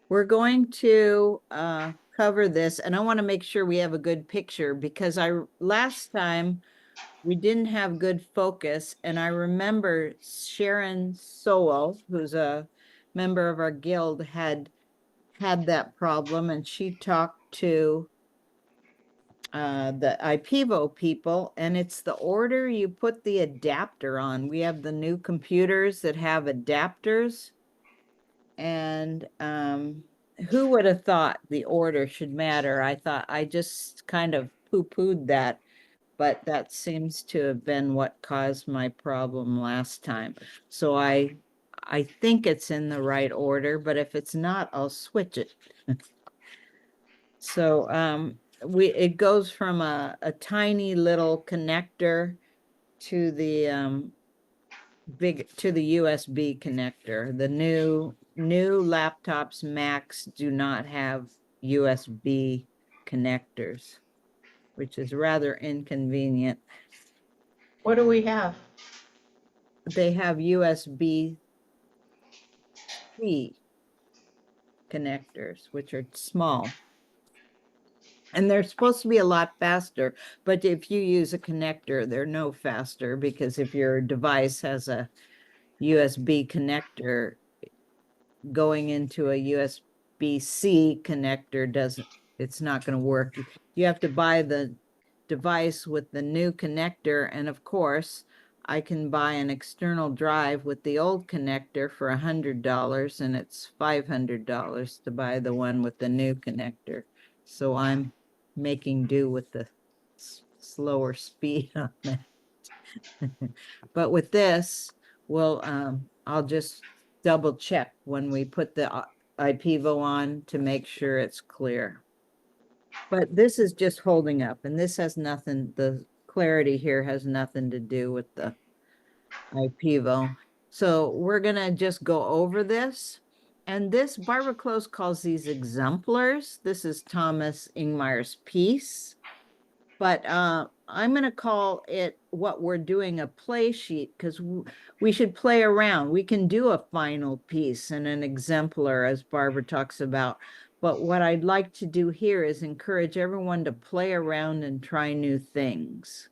We're going to cover this, and I want to make sure we have a good picture because last time we didn't have good focus, and I remember Sharon Sowell, who's a member of our guild, had that problem, and she talked to the IPEVO people, and it's the order you put the adapter on. We have the new computers that have adapters, and who would have thought the order should matter? I just kind of poo-pooed that, but that seems to have been what caused my problem last time. So I think it's in the right order, but if it's not, I'll switch it. So it goes from a tiny little connector to the USB connector. The new laptops, Macs do not have USB connectors, which is rather inconvenient. What do we have? They have USB-C connectors, which are small. And they're supposed to be a lot faster, but if you use a connector, they're no faster because if your device has a USB connector, going into a USB-C connector it's not going to work. You have to buy the device with the new connector, and of course, I can buy an external drive with the old connector for $100, and it's $500 to buy the one with the new connector. So I'm making do with the slower speed on that. But with this, I'll just double check when we put the IPEVO on to make sure it's clear. But this is just holding up, and this has nothing, the clarity here has nothing to do with the IPEVO. So we're gonna just go over this. And this, Barbara Close calls these exemplars. This is Thomas Ingmire's piece. But I'm going to call it what we're doing a play sheet because we should play around. We can do a final piece and an exemplar, as Barbara talks about. But what I'd like to do here is encourage everyone to play around and try new things.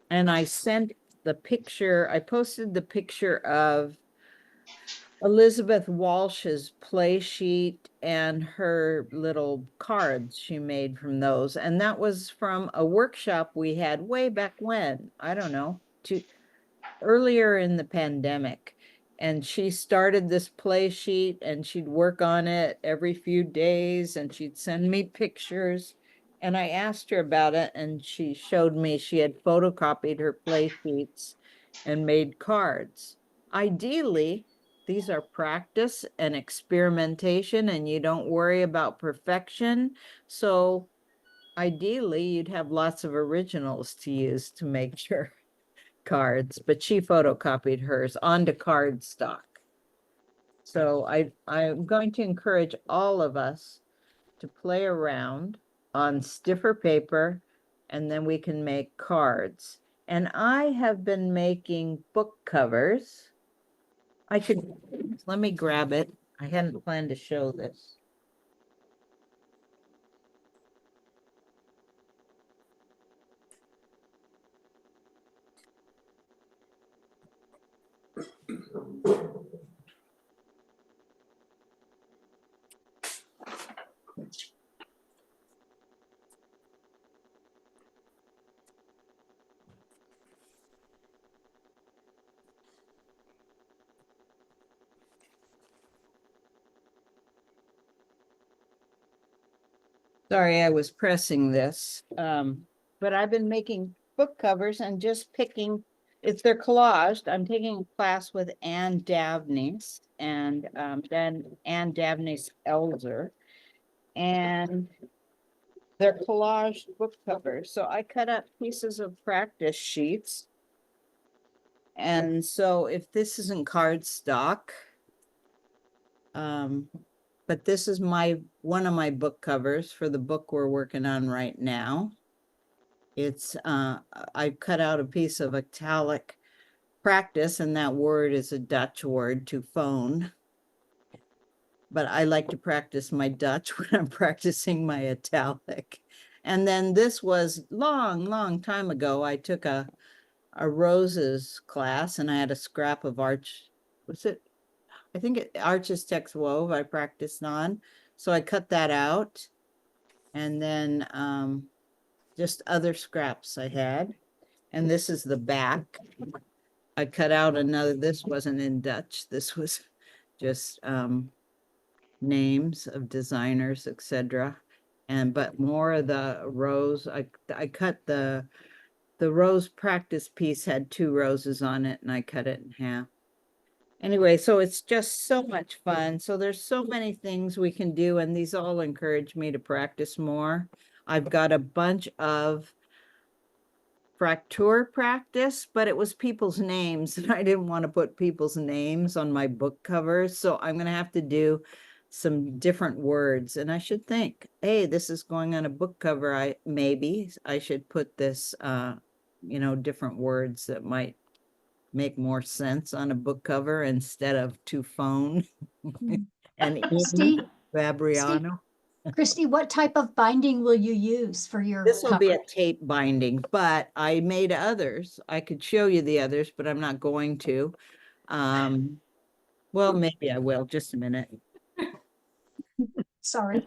And I sent the picture, I posted the picture of Elizabeth Walsh's play sheet and her little cards she made from those. And that was from a workshop we had way back when, I don't know, earlier in the pandemic. And she started this play sheet and she'd work on it every few days and she'd send me pictures. And I asked her about it and she showed me she had photocopied her play sheets and made cards. Ideally, these are practice and experimentation and you don't worry about perfection. So ideally, you'd have lots of originals to use to make your cards, but she photocopied hers onto cardstock. So I'm going to encourage all of us to play around on stiffer paper and then we can make cards. And I have been making book covers. Let me grab it. I hadn't planned to show this. Sorry, I was pressing this. But I've been making book covers and just picking, if they're collaged, I'm taking a class with Ann Davney's and then Ann Davney's Elder. And they're collaged book covers. So I cut up pieces of practice sheets. And so if this isn't cardstock, but this is one of my book covers for the book we're working on right now. It's I cut out a piece of italic practice, and that word is a Dutch word to phone. but I like to practice my Dutch when I'm practicing my italic. And then this was long time ago. I took a roses class and I had a scrap of I think Arches Tex Wove I practiced on. So I cut that out. And then just other scraps I had. And this is the back. I cut out another, this wasn't in Dutch. This was just names of designers, etc. But more of the rose, I cut the rose practice piece had 2 roses on it and I cut it in half. Anyway, so it's just so much fun. So there's so many things we can do, and these all encourage me to practice more. I've got a bunch of Fraktur practice, but it was people's names, and I didn't want to put people's names on my book covers. So I'm going to have to do some different words. And I should think, hey, this is going on a book cover. Maybe I should put this, different words that might make more sense on a book cover instead of to phone and Christy, Fabriano. Christy, what type of binding will you use for your This will be cover? a tape binding, but I made others. I could show you the others, but I'm not going to. Well, maybe I will. Just a minute. Sorry.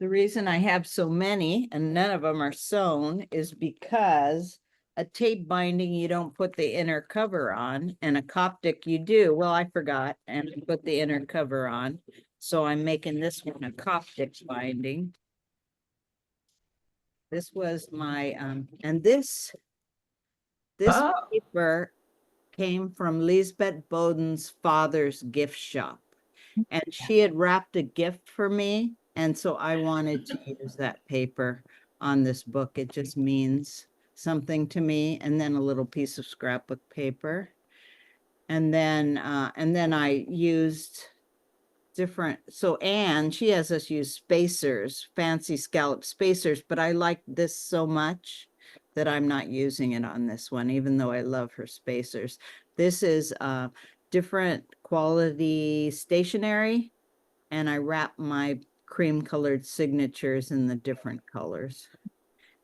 The reason I have so many and none of them are sewn is because a tape binding, you don't put the inner cover on, and a Coptic you do. Well, I forgot and I put the inner cover on. So I'm making this one a Coptic binding. This was my, and this Oh. paper came from Lisbeth Bowden's father's gift shop. And she had wrapped a gift for me. And so I wanted to use that paper on this book. It just means something to me. And then a little piece of scrapbook paper. And then I used different, so Anne, she has us use spacers, fancy scallop spacers, but I like this so much that I'm not using it on this one, even though I love her spacers. This is different quality stationery, and I wrap my cream colored signatures in the different colors.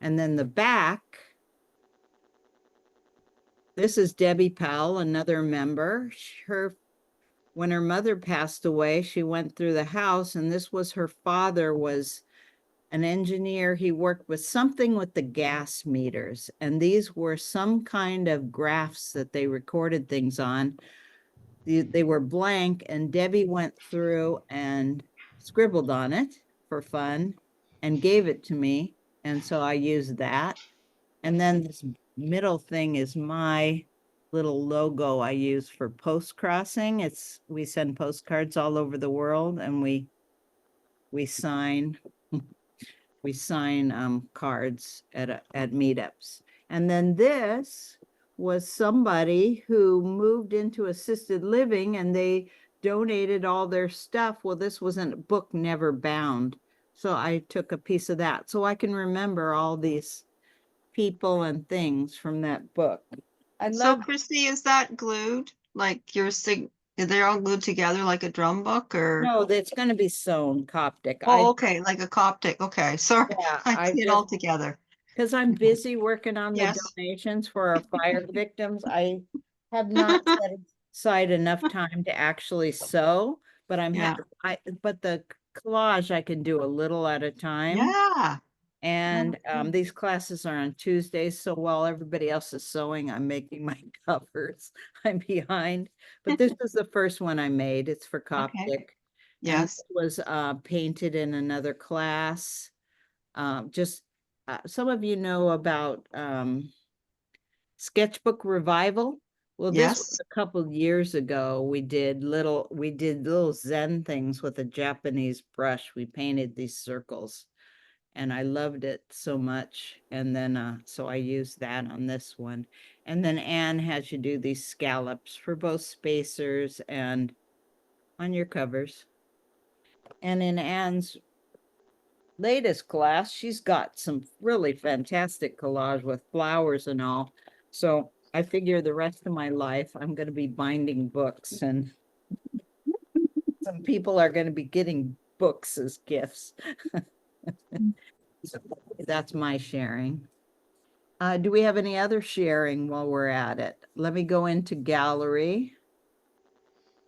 And then the back, this is Debbie Powell, another member. When her mother passed away, she went through the house, and this was her father was an engineer. He worked with something with the gas meters, and these were some kind of graphs that they recorded things on. They were blank, and Debbie went through and scribbled on it for fun and gave it to me. And so I used that. And then this middle thing is my little logo I use for post crossing. We send postcards all over the world, and we sign cards at meetups. And then this was somebody who moved into assisted living, and they donated all their stuff. Well, this wasn't a book, never bound. So I took a piece of that so I can remember all these people and things from that book. So Christy, is that glued? Like they're all glued together like a drum book, or? No, it's going to be sewn Coptic. Oh, okay, like a Coptic. Okay, sorry. Yeah, I see it all together. Because I'm busy working on the Yes. donations for our fire victims. I have not set aside enough time to actually sew, but but the collage I can do a little at a time. Yeah. And these classes are on Tuesdays, so while everybody else is sewing, I'm making my covers. I'm behind, but this is the first one I made. It's for Coptic. Okay. Yes. And it was painted in another class. Some of you know about Sketchbook Revival. Well, this was a couple years ago. We did little Zen things with a Japanese brush. We painted these circles, and I loved it so much. And then so I used that on this one. And then Anne had you do these scallops for both spacers and on your covers. And in Anne's latest class, she's got some really fantastic collage with flowers and all. So I figure the rest of my life, I'm gonna be binding books and some people are gonna be getting books as gifts. So that's my sharing. Do we have any other sharing while we're at it? Let me go into gallery.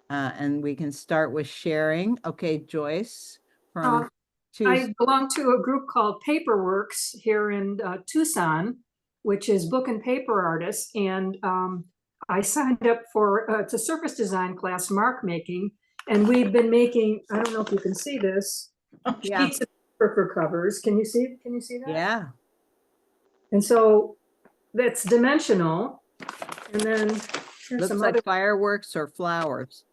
And we can start with sharing. Okay, Joyce from I Tuesday. belong to a group called Paperworks here in Tucson, which is book and paper artists. And I signed up for, it's a surface design class, mark making. And we've been making, I don't know if you can see this, Yeah, sheets of paper for covers. Can you see that? yeah. And so that's dimensional. And then here's Looks some like other, fireworks or flowers.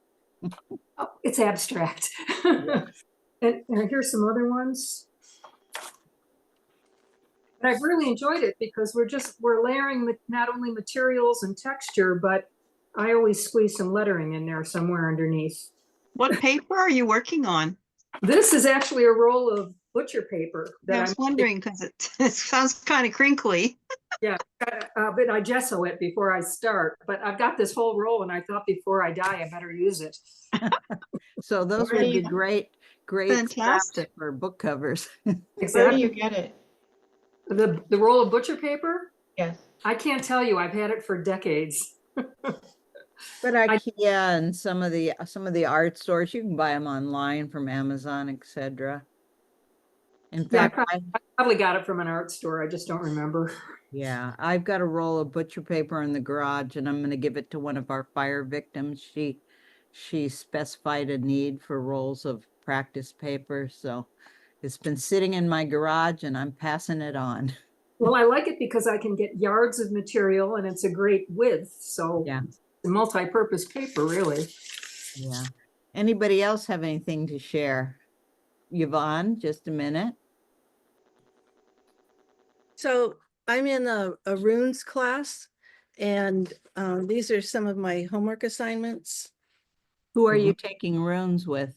oh, it's abstract. Yeah. And here's some other ones. And I've really enjoyed it because we're layering not only materials and texture, but I always squeeze some lettering in there somewhere underneath. What paper are you working on? This is actually a roll of butcher paper I that was I'm, wondering because it sounds kind of crinkly. but I gesso it before I start. But I've got this whole roll and I thought before I die, I better use it. So those Where would do be you- great scraps Fantastic. for book covers. Where do Exactly. you get it? The roll of butcher paper, Yes. I can't tell you, I've had it for decades. But IKEA and some of the art stores, you can buy them online from Amazon, etc. In Yeah, fact, I probably got it from an art store. I just don't remember. yeah, I've got a roll of butcher paper in the garage and I'm gonna give it to one of our fire victims. She specified a need for rolls of practice paper, so it's been sitting in my garage and I'm passing it on. Well, I like it because I can get yards of material and it's a great width. So Yeah. it's a multi-purpose paper, really. Yeah. Anybody else have anything to share? Yvonne, just a minute. So I'm in a runes class, and these are some of my homework assignments. Who are you taking runes with?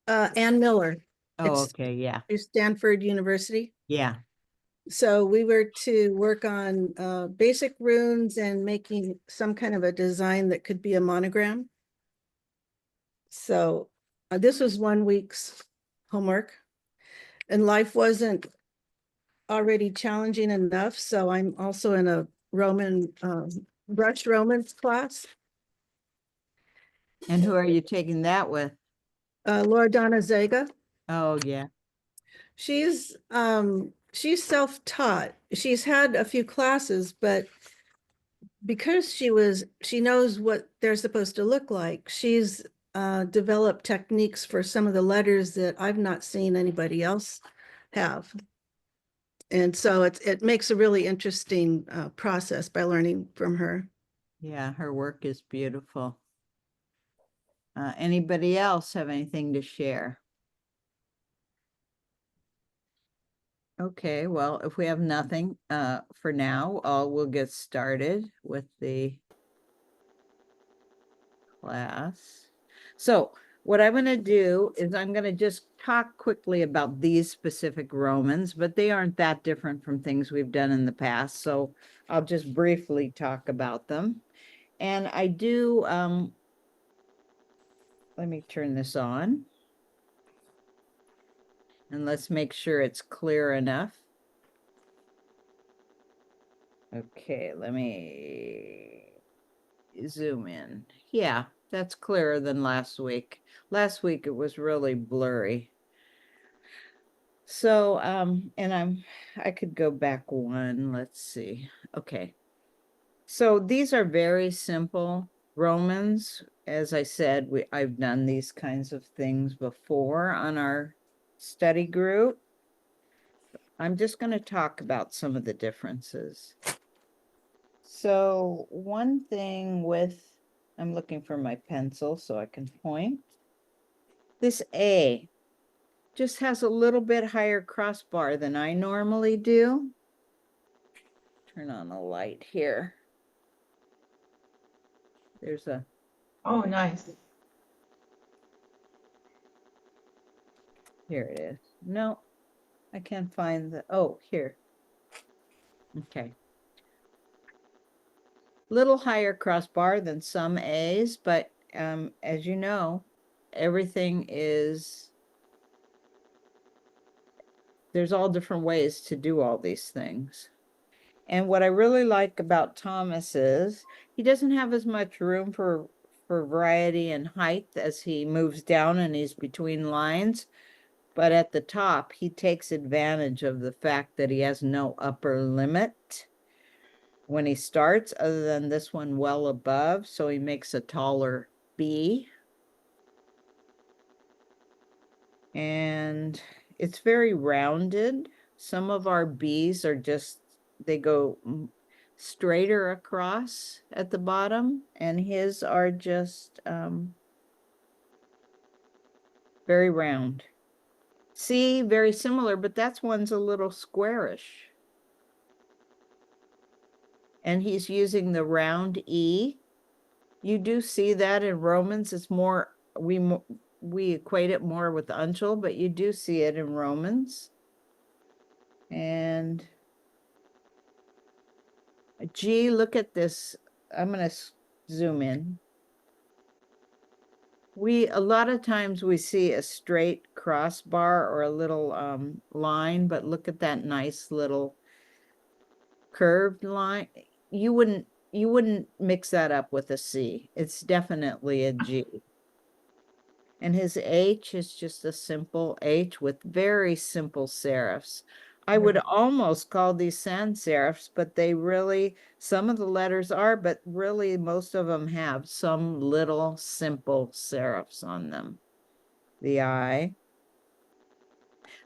Ann Miller, Oh, It's- okay, yeah, through Stanford University. yeah. So we were to work on basic runes and making some kind of a design that could be a monogram. So this was 1 week's homework, and life wasn't already challenging enough. So I'm also in a Roman brush Romans class. And who are you taking that with? Laura Donna Zega. Oh, yeah, She's self-taught. She's had a few classes, but because she knows what they're supposed to look like, she's developed techniques for some of the letters that I've not seen anybody else have. And so it makes a really interesting process by learning from her. yeah, her work is beautiful. Anybody else have anything to share? Okay, well, if we have nothing for now, we'll get started with the class. So what I'm going to do is I'm going to just talk quickly about these specific Romans, but they aren't that different from things we've done in the past. So I'll just briefly talk about them. And I do, let me turn this on. And let's make sure it's clear enough. Okay, let me zoom in. Yeah, that's clearer than last week. Last week it was really blurry. So, and I could go back one, let's see. Okay. So these are very simple Romans. As I said, I've done these kinds of things before on our study group. I'm just going to talk about some of the differences. So one thing with, I'm looking for my pencil so I can point. This A just has a little bit higher crossbar than I normally do. Turn on the light here. There's a, Oh, nice. here it is. No, I can't find the, oh, here. Okay. Little higher crossbar than some A's, but as you know, everything is, there's all different ways to do all these things. And what I really like about Thomas is he doesn't have as much room for variety and height as he moves down and he's between lines. But at the top, he takes advantage of the fact that he has no upper limit when he starts, other than this one well above. So he makes a taller B. And it's very rounded. Some of our B's are just, they go straighter across at the bottom, and his are just very round. See, very similar, but that's one's a little squarish. And he's using the round E. You do see that in Romans. It's more, we equate it more with uncial, but you do see it in Romans. And G, look at this. I'm going to zoom in. A lot of times we see a straight crossbar or a little line, but look at that nice little curved line. You wouldn't mix that up with a C. It's definitely a G. And his H is just a simple H with very simple serifs. I would almost call these sans serifs, but they really, some of the letters are, but really most of them have some little simple serifs on them. The I.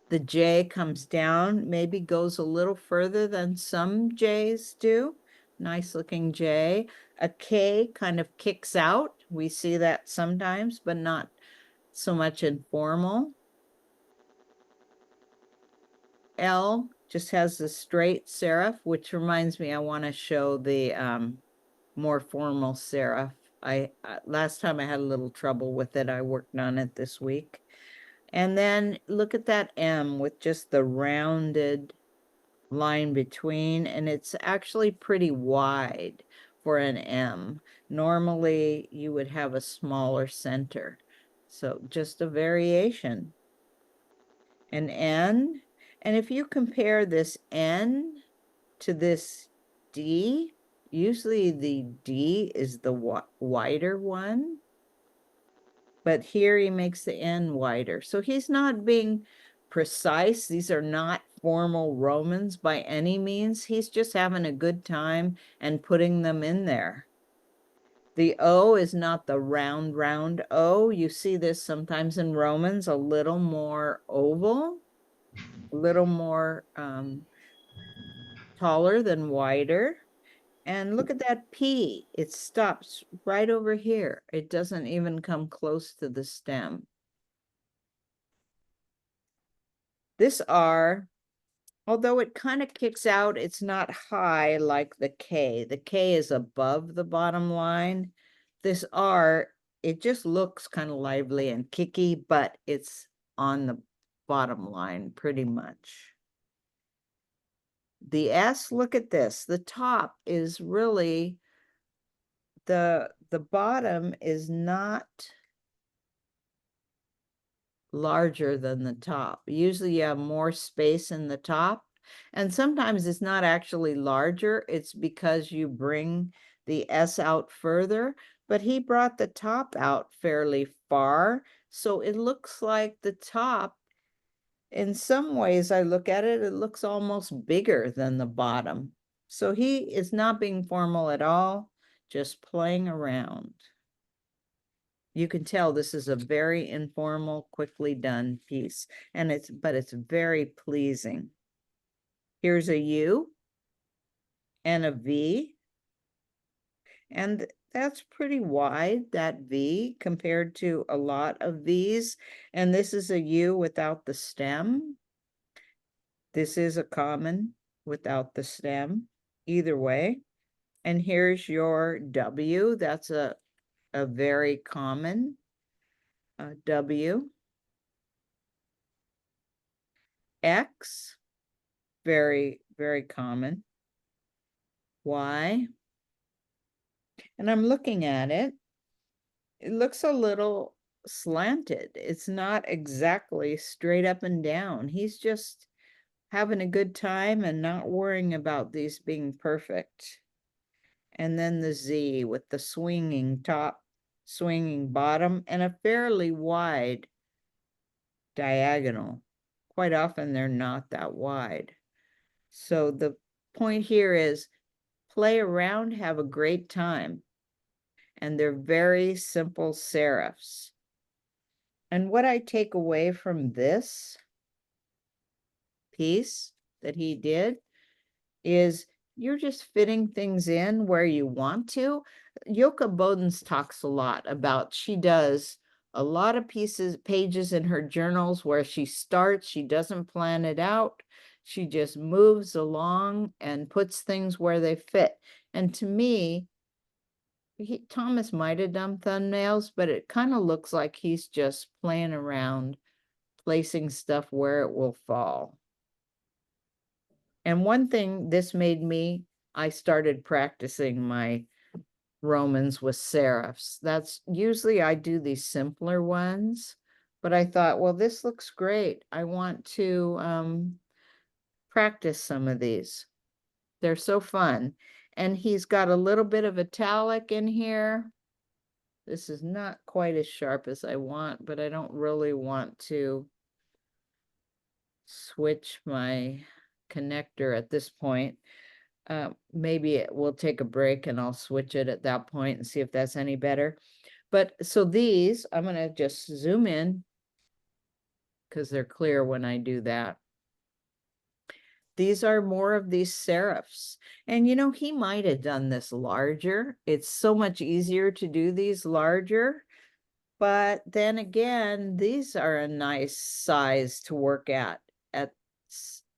The J comes down, maybe goes a little further than some J's do. Nice looking J. A K kind of kicks out. We see that sometimes, but not so much informal. L just has the straight serif, which reminds me, I want to show the more formal serif. Last time I had a little trouble with it. I worked on it this week. And then look at that M with just the rounded line between, and it's actually pretty wide for an M. Normally you would have a smaller center. So just a variation. An N, and if you compare this N to this D, usually the D is the wider one, but here he makes the N wider. So he's not being precise. These are not formal Romans by any means. He's just having a good time and putting them in there. The O is not the round O. You see this sometimes in Romans, a little more oval, a little more taller than wider. And look at that P. It stops right over here. It doesn't even come close to the stem. This R, although it kind of kicks out, it's not high like the K. The K is above the bottom line. This R, it just looks kind of lively and kicky, but it's on the bottom line pretty much. The S, look at this. The top is really, the bottom is not larger than the top. Usually you have more space in the top, and sometimes it's not actually larger. It's because you bring the S out further, but he brought the top out fairly far. So it looks like the top, in some ways I look at it, it looks almost bigger than the bottom. So he is not being formal at all, just playing around. You can tell this is a very informal, quickly done piece, and it's very pleasing. Here's a U and a V, and that's pretty wide, that V, compared to a lot of V's. And this is a U without the stem. This is a common without the stem, either way. And here's your W. That's a very common W. X, very, very common. Y, And I'm looking at it. It looks a little slanted. It's not exactly straight up and down. He's just having a good time and not worrying about these being perfect. And then the Z with the swinging top, swinging bottom, and a fairly wide diagonal. Quite often they're not that wide. So the point here is play around, have a great time. And they're very simple serifs. And what I take away from this piece that he did is you're just fitting things in where you want to. Yoka Bodens talks a lot about, she does a lot of pages in her journals where she starts, she doesn't plan it out. She just moves along and puts things where they fit. And to me, Thomas might have done thumbnails, but it kind of looks like he's just playing around, placing stuff where it will fall. And one thing this made me, I started practicing my Romans with serifs. That's usually I do these simpler ones, but I thought, well, this looks great. I want to practice some of these. They're so fun. And he's got a little bit of italic in here. This is not quite as sharp as I want, but I don't really want to switch my connector at this point. Maybe we'll take a break and I'll switch it at that point and see if that's any better. But so these, I'm going to just zoom in because they're clear when I do that. These are more of these serifs. And you know, he might have done this larger. It's so much easier to do these larger. But then again, these are a nice size to work at.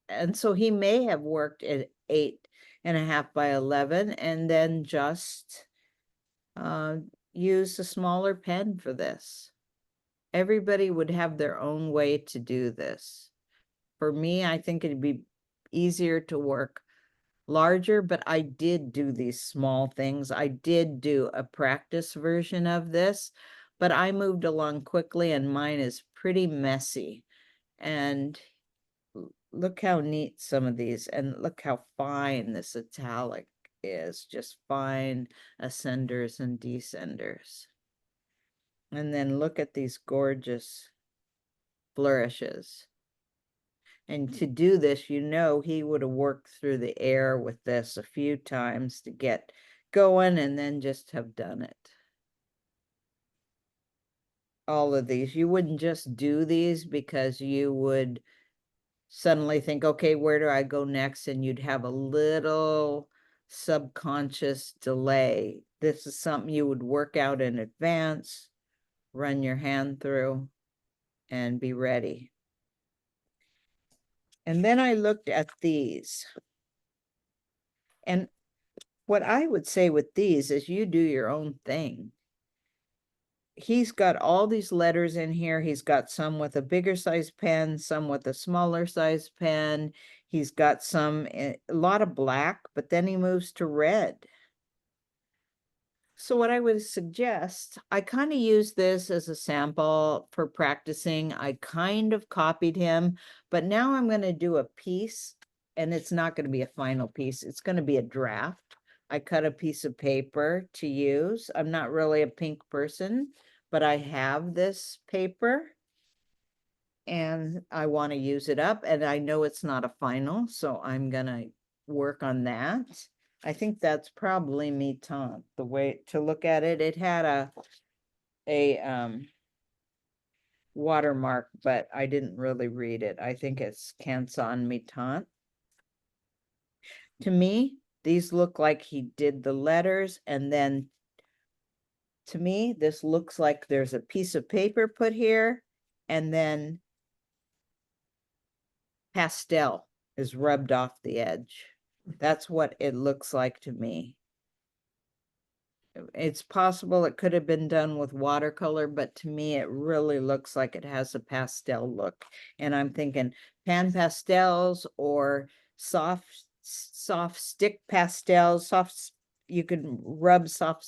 And so he may have worked at 8.5 by 11 and then just use a smaller pen for this. Everybody would have their own way to do this. For me, I think it'd be easier to work larger, but I did do these small things. I did do a practice version of this, but I moved along quickly and mine is pretty messy. And look how neat some of these, and look how fine this italic is, just fine ascenders and descenders. And then look at these gorgeous flourishes. And to do this, you know, he would have worked through the air with this a few times to get going and then just have done it. All of these, you wouldn't just do these because you would suddenly think, okay, where do I go next? And you'd have a little subconscious delay. This is something you would work out in advance, run your hand through, and be ready. And then I looked at these. And what I would say with these is you do your own thing. He's got all these letters in here. He's got some with a bigger size pen, some with a smaller size pen. He's got some, a lot of black, but then he moves to red. So what I would suggest, I kind of use this as a sample for practicing. I kind of copied him, but now I'm going to do a piece, and it's not going to be a final piece. It's going to be a draft. I cut a piece of paper to use. I'm not really a pink person, but I have this paper and I want to use it up, and I know it's not a final, so I'm going to work on that. I think that's probably mi-tente, the way to look at it. It had a watermark, but I didn't really read it. I think it's Canson mi-tente. To me, these look like he did the letters, and then to me, this looks like there's a piece of paper put here, and then pastel is rubbed off the edge. That's what it looks like to me. It's possible it could have been done with watercolor, but to me, it really looks like it has a pastel look. And I'm thinking pan pastels or soft stick pastels, you can rub soft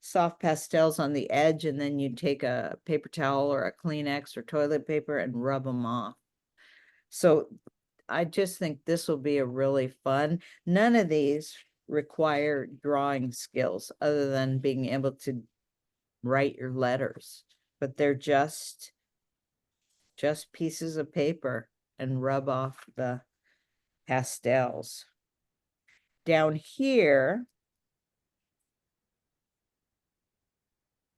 soft pastels on the edge, and then you take a paper towel or a Kleenex or toilet paper and rub them off. So I just think this will be a really fun. None of these require drawing skills other than being able to write your letters, but they're just pieces of paper and rub off the pastels. Down here,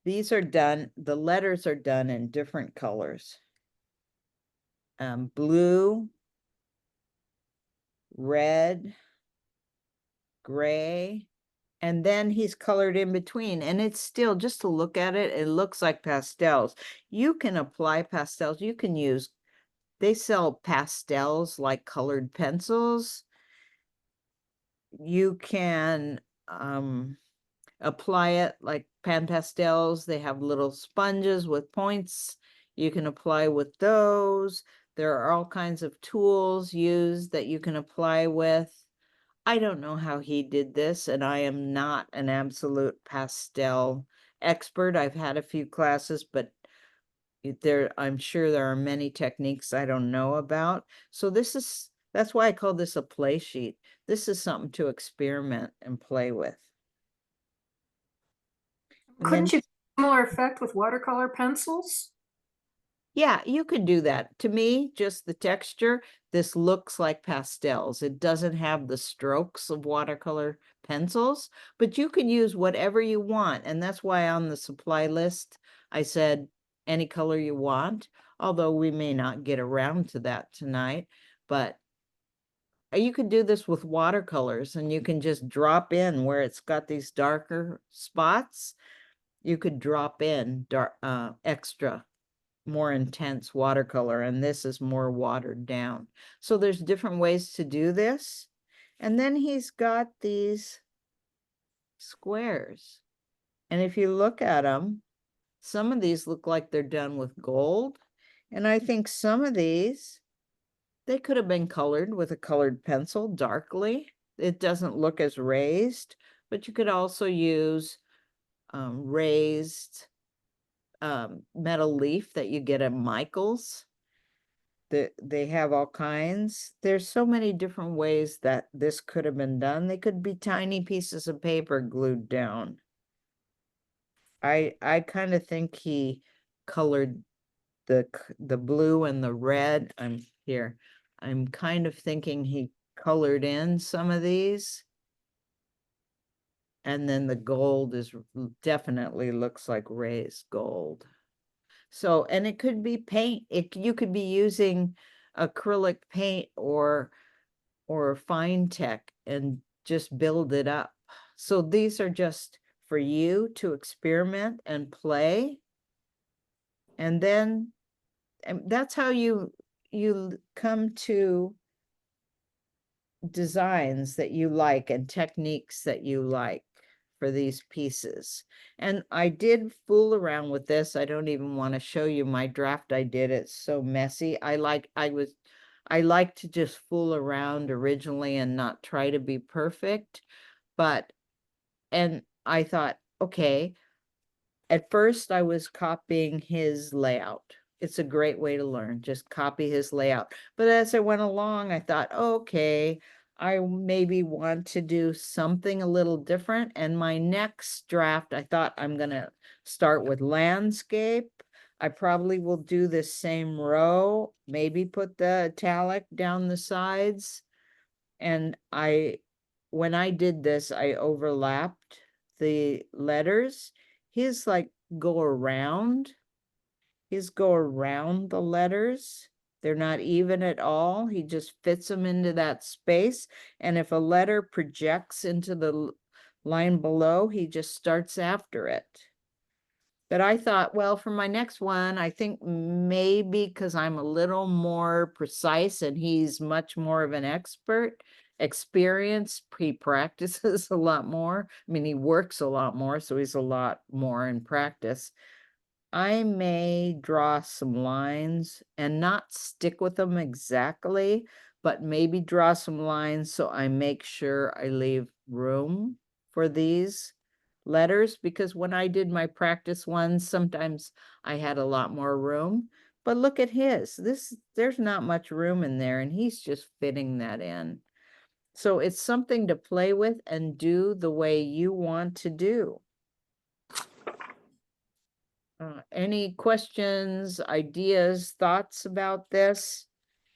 these are done, the letters are done in different colors. Blue, red, gray, and then he's colored in between, and it's still, just to look at it, it looks like pastels. You can apply pastels, you can use, they sell pastels like colored pencils. You can apply it like pan pastels. They have little sponges with points. You can apply with those. There are all kinds of tools used that you can apply with. I don't know how he did this, and I am not an absolute pastel expert. I've had a few classes, but I'm sure there are many techniques I don't know about. So that's why I call this a play sheet. This is something to experiment and play with. And Couldn't then- you similar effect with watercolor pencils? Yeah, you could do that. To me, just the texture, this looks like pastels. It doesn't have the strokes of watercolor pencils, but you can use whatever you want. And that's why on the supply list, I said any color you want, although we may not get around to that tonight. But you could do this with watercolors, and you can just drop in where it's got these darker spots. You could drop in extra more intense watercolor, and this is more watered down. So there's different ways to do this. And then he's got these squares. And if you look at them, some of these look like they're done with gold. And I think some of these, they could have been colored with a colored pencil darkly. It doesn't look as raised, but you could also use raised metal leaf that you get at Michael's. They have all kinds. There's so many different ways that this could have been done. They could be tiny pieces of paper glued down. I kind of think he colored the blue and the red. I'm kind of thinking he colored in some of these. And then the gold is definitely looks like raised gold. So, and it could be paint. You could be using acrylic paint or fine tech and just build it up. So these are just for you to experiment and play. And then that's how you come to designs that you like and techniques that you like for these pieces. And I did fool around with this. I don't even want to show you my draft I did. It's so messy. I like to just fool around originally and not try to be perfect. And I thought, okay, at first I was copying his layout. It's a great way to learn, just copy his layout. But as I went along, I thought, okay, I maybe want to do something a little different. And my next draft, I thought I'm going to start with landscape. I probably will do the same row, maybe put the italic down the sides. And when I did this, I overlapped the letters. His go around the letters. They're not even at all. He just fits them into that space. And if a letter projects into the line below, he just starts after it. But I thought, well, for my next one, I think maybe because I'm a little more precise and he's much more of an experience, he practices a lot more. I mean, he works a lot more, so he's a lot more in practice. I may draw some lines and not stick with them exactly, but maybe draw some lines so I make sure I leave room for these letters, because when I did my practice ones, sometimes I had a lot more room. But look at his, there's not much room in there, and he's just fitting that in. So it's something to play with and do the way you want to do. Any questions, ideas, thoughts about this?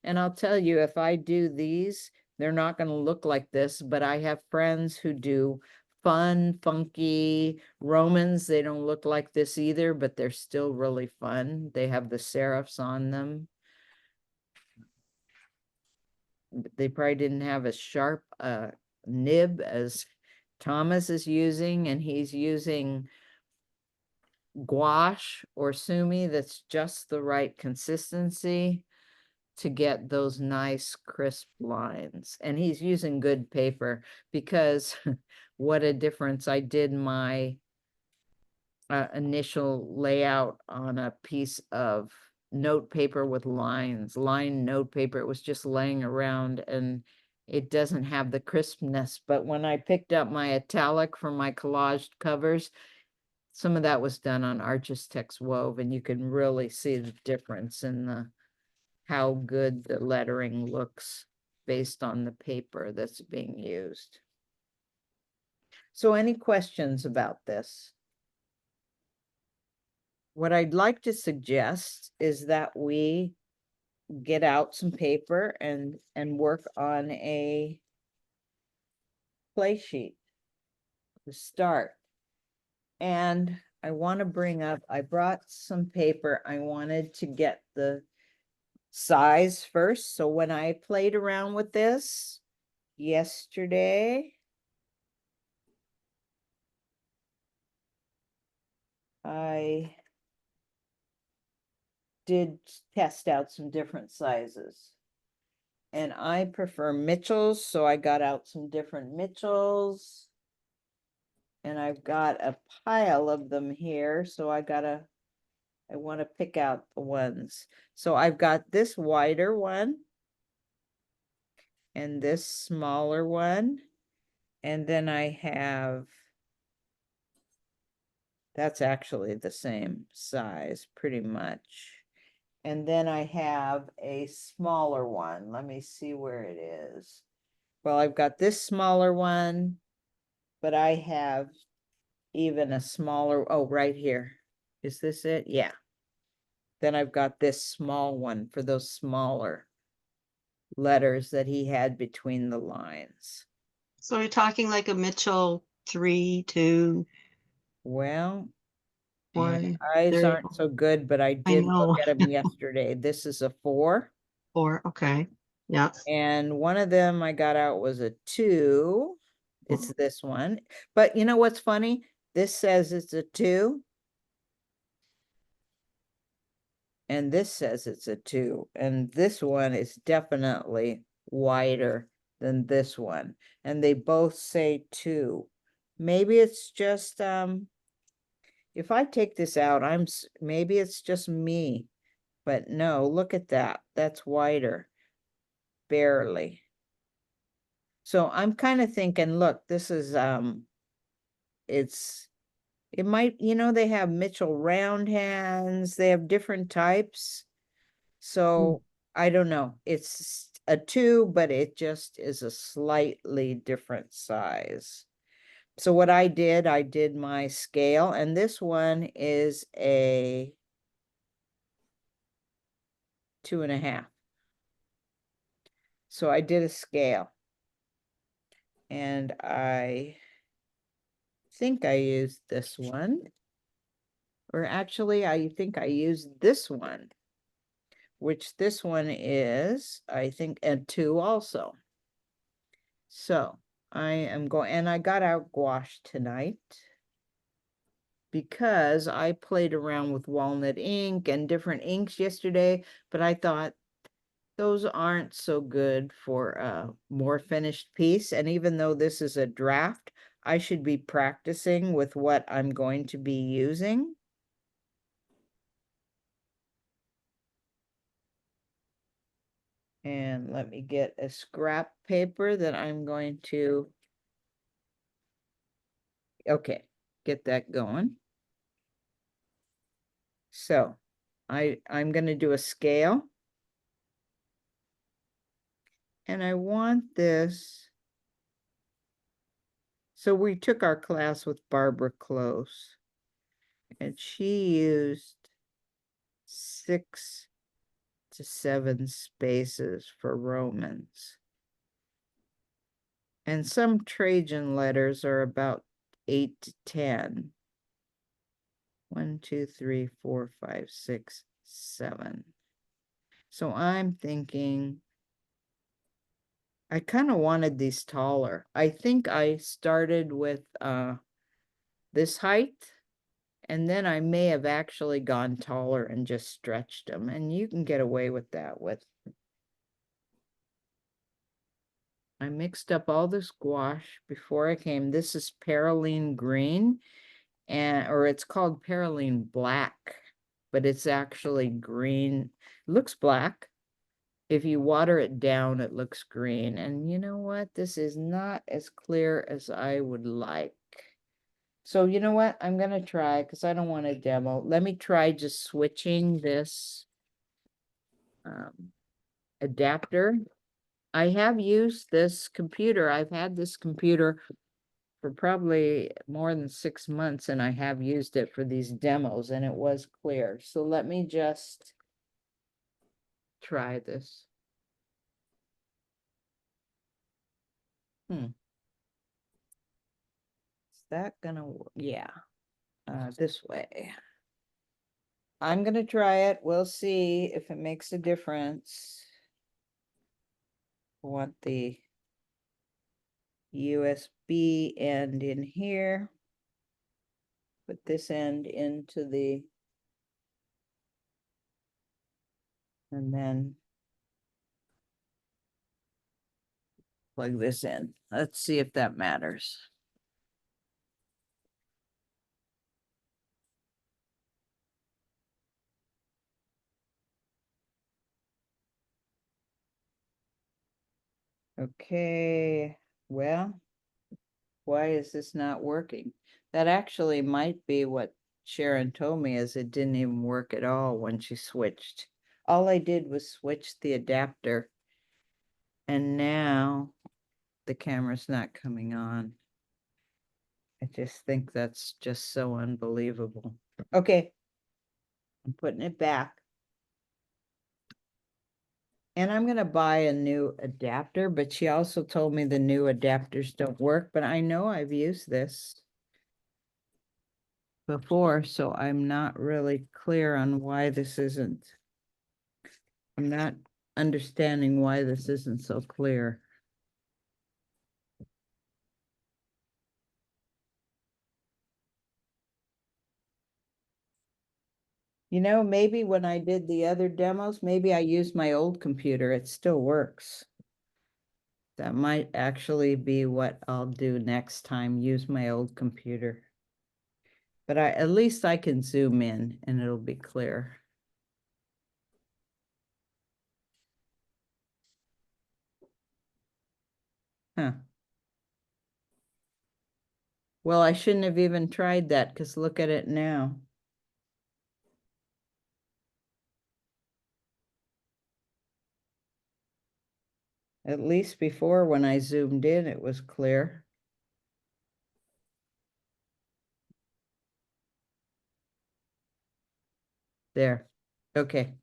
And I'll tell you, if I do these, they're not going to look like this, but I have friends who do fun, funky Romans. They don't look like this either, but they're still really fun. They have the serifs on them. They probably didn't have as sharp nib as Thomas is using, and he's using gouache or sumi that's just the right consistency to get those nice crisp lines. And he's using good paper, because what a difference. I did my initial layout on a piece of note paper with lines, lined note paper. It was just laying around and it doesn't have the crispness. But when I picked up my italic for my collaged covers, some of that was done on Arches Tex Wove, and you can really see the difference in the how good the lettering looks based on the paper that's being used. So any questions about this? What I'd like to suggest is that we get out some paper and work on a play sheet to start. And I want to bring up, I brought some paper. I wanted to get the size first. So when I played around with this yesterday, I did test out some different sizes. And I prefer Mitchell's, so I got out some different Mitchell's. And I've got a pile of them here, so I want to pick out the ones. So I've got this wider one and this smaller one. And then I have, that's actually the same size pretty much. And then I have a smaller one. Let me see where it is. Well, I've got this smaller one, but I have even a smaller, oh, right here. Is this it? Yeah. Then I've got this small one for those smaller letters that he had between the lines. So you're talking like a Mitchell 3, 2, Well, my 1, eyes 3. aren't so good, but I I did know. look at them yesterday. This is a 4. 4, okay. Yeah. And one of them I got out was a 2. It's this one. But you know what's funny? This says it's a 2. And this says it's a 2. And this one is definitely wider than this one. And they both say 2. Maybe it's just, if I take this out, maybe it's just me. But no, look at that. That's wider. Barely. So I'm kind of thinking, look, this is, it might, they have Mitchell round hands. They have different types. So I don't know. It's a 2, but it just is a slightly different size. So what I did my scale, and this one is a 2.5. So I did a scale. And I think I used this one. Or actually, I think I used this one, which this one is, I think, a 2 also. So I am going, and I got out gouache tonight because I played around with walnut ink and different inks yesterday, but I thought those aren't so good for a more finished piece. And even though this is a draft, I should be practicing with what I'm going to be using. And let me get a scrap paper that I'm going to, okay, get that going. So I'm going to do a scale. And I want this. So we took our class with Barbara Close, and she used 6 to 7 spaces for Romans. And some Trajan letters are about 8 to 10. 1, 2, 3, 4, 5, 6, 7. So I'm thinking I kind of wanted these taller. I think I started with this height, and then I may have actually gone taller and just stretched them. And you can get away with that with. I mixed up all this gouache before I came. This is Perylene green, or it's called Perylene black, but it's actually green. It looks black. If you water it down, it looks green. And you know what? This is not as clear as I would like. So you know what? I'm going to try, because I don't want to demo. Let me try just switching this adapter. I have used this computer. I've had this computer for probably more than 6 months, and I have used it for these demos, and it was clear. So let me just try this. Is that gonna work? Yeah, this way. I'm gonna try it. We'll see if it makes a difference. I want the USB end in here. Put this end into the, and then plug this in. Let's see if that matters. Okay, well, why is this not working? That actually might be what Sharon told me, is it didn't even work at all when she switched. All I did was switch the adapter, and now the camera's not coming on. I just think that's just so unbelievable. Okay, I'm putting it back. And I'm going to buy a new adapter, but she also told me the new adapters don't work, but I know I've used this before, so I'm not really clear on why this isn't. I'm not understanding why this isn't so clear. You know, maybe when I did the other demos, maybe I used my old computer. It still works. That might actually be what I'll do next time, use my old computer. But at least I can zoom in and it'll be clear. Huh. Well, I shouldn't have even tried that, because look at it now. At least before, when I zoomed in, it was clear. There. Okay.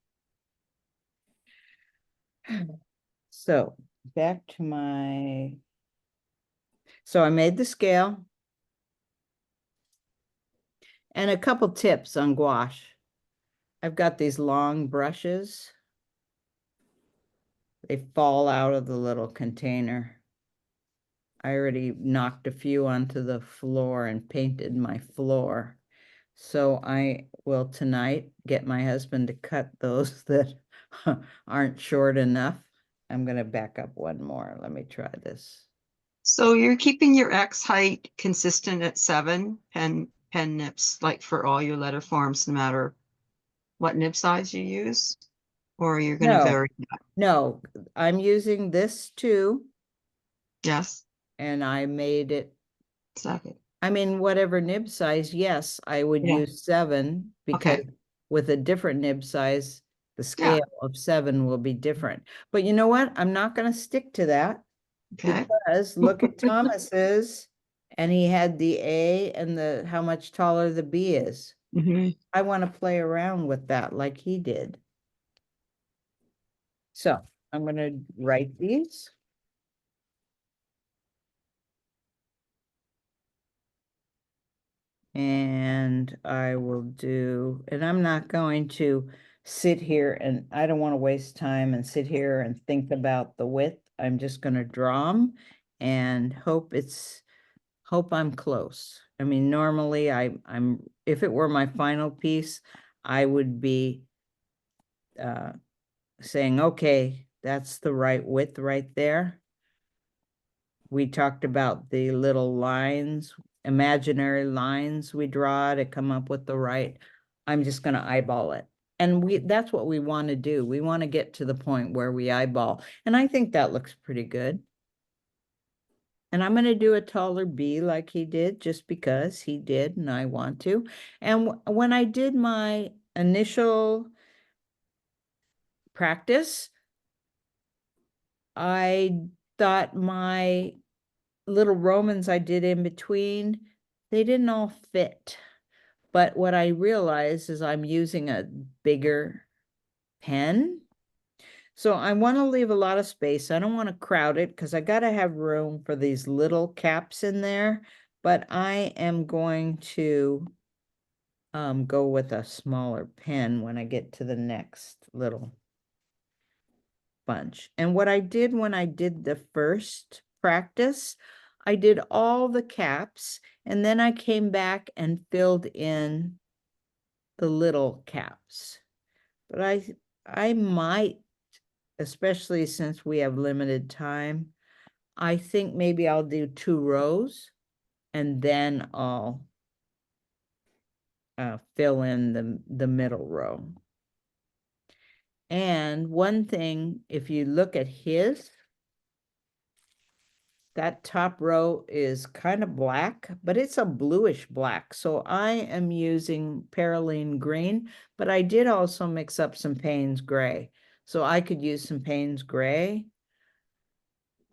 So back to my, so I made the scale. And a couple tips on gouache. I've got these long brushes. They fall out of the little container. I already knocked a few onto the floor and painted my floor. So I will tonight get my husband to cut those that aren't short enough. I'm going to back up one more. Let me try this. So you're keeping your X height consistent at 7 pen nips, like for all your letter forms, no matter what nib size you use? Or you're going to No. vary that? No, I'm using this too, Yes, and I made it 7. I mean, whatever nib size, yes, I would Yeah. use 7 because Okay. with a different nib size, the Yeah. scale of 7 will be different. But you know what? I'm not going to stick to that Okay. because look at Thomas's, and he had the A and the how much taller the B is. Mhm. I want to play around with that like he did. So I'm going to write these. And I will do, and I'm not going to sit here and I don't want to waste time and sit here and think about the width. I'm just going to draw them and hope I'm close. I mean, normally I'm, if it were my final piece, I would be saying, okay, that's the right width right there. We talked about the little lines, imaginary lines we draw to come up with the right. I'm just going to eyeball it. And that's what we want to do. We want to get to the point where we eyeball. And I think that looks pretty good. And I'm going to do a taller B like he did, just because he did and I want to. And when I did my initial practice, I thought my little Romans I did in between, they didn't all fit. But what I realized is I'm using a bigger pen. So I want to leave a lot of space. I don't want to crowd it because I got to have room for these little caps in there. But I am going to go with a smaller pen when I get to the next little bunch. And what I did when I did the first practice, I did all the caps and then I came back and filled in the little caps. But I might, especially since we have limited time, I think maybe I'll do 2 rows and then I'll fill in the middle row. And one thing, if you look at his, that top row is kind of black, but it's a bluish black. So I am using Perylene green, but I did also mix up some Payne's gray. So I could use some Payne's gray.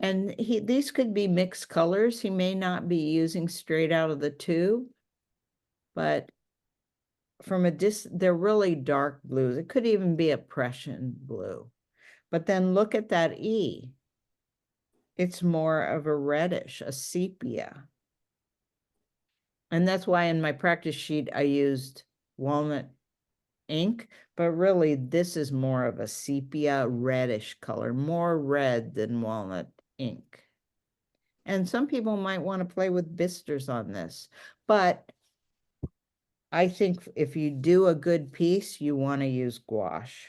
And these could be mixed colors. He may not be using straight out of the tube, but from a they're really dark blues. It could even be a Prussian blue. But then look at that E. It's more of a reddish, a sepia. And that's why in my practice sheet, I used walnut ink, but really this is more of a sepia reddish color, more red than walnut ink. And some people might want to play with bisters on this, but I think if you do a good piece, you want to use gouache.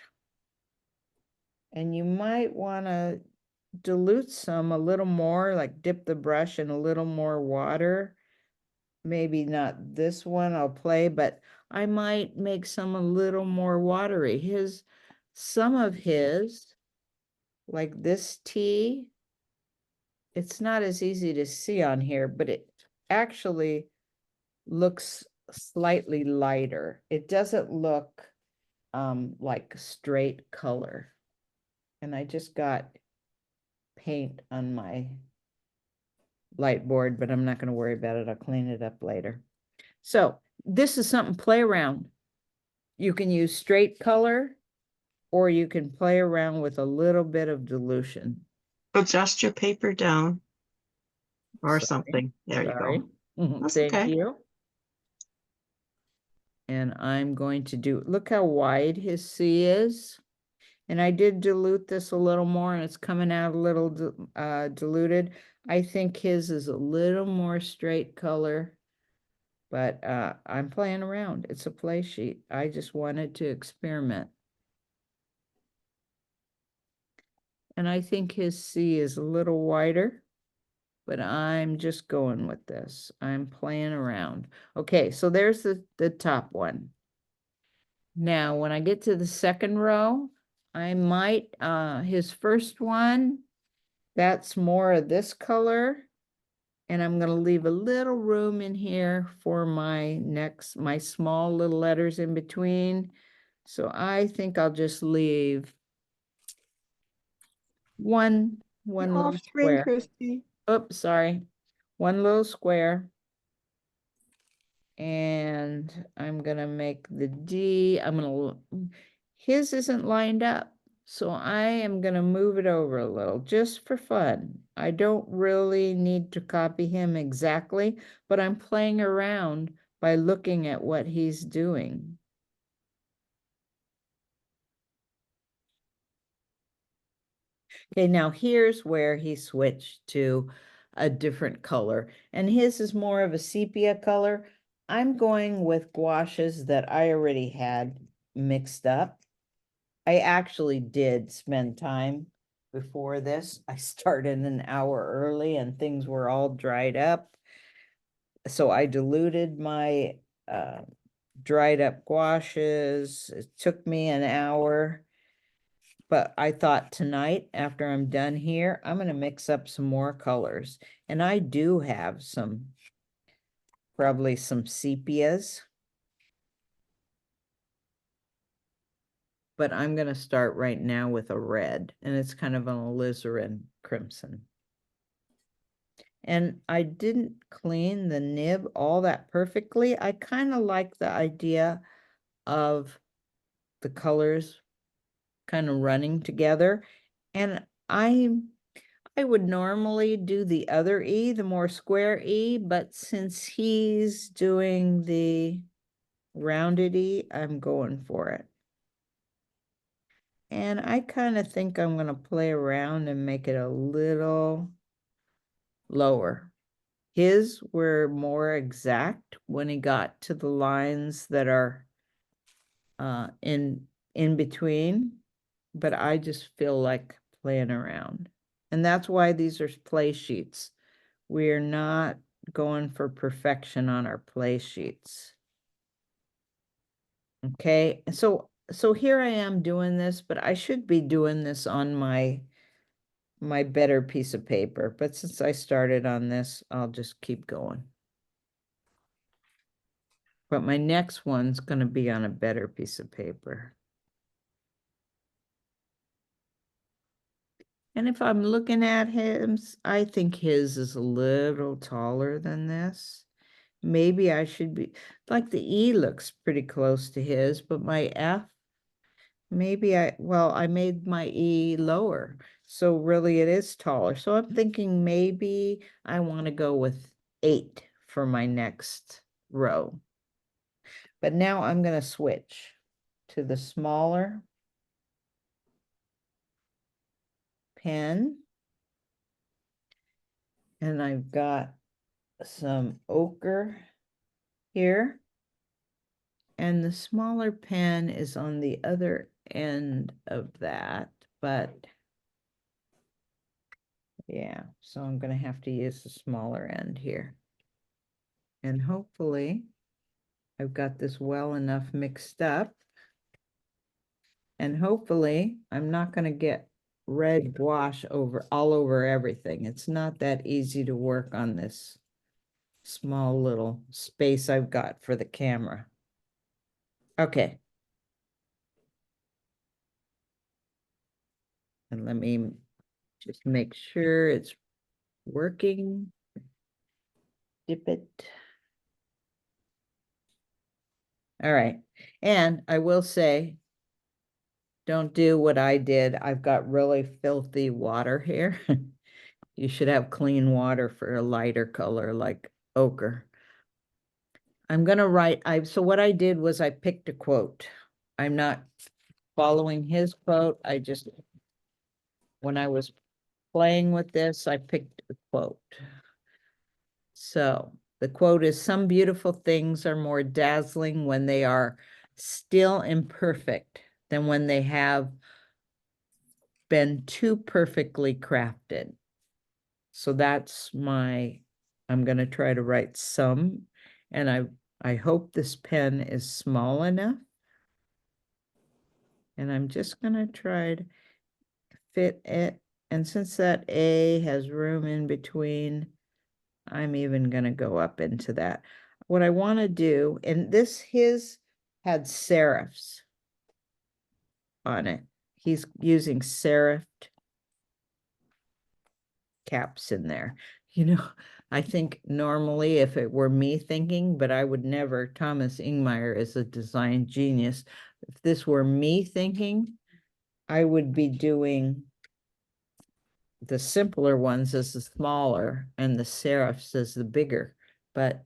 And you might want to dilute some a little more, like dip the brush in a little more water. Maybe not this one I'll play, but I might make some a little more watery. Some of his, like this tea, it's not as easy to see on here, but it actually looks slightly lighter. It doesn't look like straight color. And I just got paint on my light board, but I'm not going to worry about it. I'll clean it up later. So this is something to play around. You can use straight color, or you can play around with a little bit of dilution. Adjust your paper down or Sorry. something. There you Sorry. go. That's Thank okay. you. And I'm going to do, look how wide his C is. And I did dilute this a little more and it's coming out a little diluted. I think his is a little more straight color, but I'm playing around. It's a play sheet. I just wanted to experiment. And I think his C is a little wider, but I'm just going with this. I'm playing around. Okay, so there's the top one. Now, when I get to the second row, I might, his first one, that's more of this color. And I'm gonna leave a little room in here for my small little letters in between. So I think I'll just leave one You're little off screen, square. Christy. Oops, sorry. One little square. And I'm gonna make the D, his isn't lined up. So I am gonna move it over a little just for fun. I don't really need to copy him exactly, but I'm playing around by looking at what he's doing. Okay, now here's where he switched to a different color, and his is more of a sepia color. I'm going with gouaches that I already had mixed up. I actually did spend time before this. I started an hour early and things were all dried up. So I diluted my dried up gouaches. It took me an hour. But I thought tonight, after I'm done here, I'm going to mix up some more colors. And I do have probably some sepias. But I'm going to start right now with a red. And it's kind of an alizarin crimson. And I didn't clean the nib all that perfectly. I kind of like the idea of the colors kind of running together. And I would normally do the other E, the more square E, but since he's doing the rounded E, I'm going for it. And I kind of think I'm going to play around and make it a little lower. His were more exact when he got to the lines that are in between, but I just feel like playing around. And that's why these are play sheets. We're not going for perfection on our play sheets. Okay, so here I am doing this, but I should be doing this on my better piece of paper. But since I started on this, I'll just keep going. But my next one's going to be on a better piece of paper. And if I'm looking at him, I think his is a little taller than this. Maybe I should be, like the E looks pretty close to his, but my F, maybe I made my E lower. So really it is taller. So I'm thinking maybe I want to go with 8 for my next row. But now I'm going to switch to the smaller pen. And I've got some ochre here. And the smaller pen is on the other end of that, but yeah, so I'm going to have to use the smaller end here. And hopefully I've got this well enough mixed up. And hopefully I'm not going to get red gouache all over everything. It's not that easy to work on this small little space I've got for the camera. Okay. And let me just make sure it's working. Dip it. All right. And I will say, don't do what I did. I've got really filthy water here. You should have clean water for a lighter color like ochre. I'm going to write, so what I did was I picked a quote. I'm not following his quote. When I was playing with this, I picked a quote. So the quote is, "Some beautiful things are more dazzling when they are still imperfect than when they have been too perfectly crafted." So that's I'm going to try to write some, and I hope this pen is small enough. And I'm just going to try to fit it. And since that A has room in between, I'm even gonna go up into that. What I want to do, and his had serifs on it. He's using serifed caps in there. You know, I think normally if it were me thinking, but I would never, Thomas Ingmire is a design genius. If this were me thinking, I would be doing the simpler ones as the smaller and the serifs as the bigger, but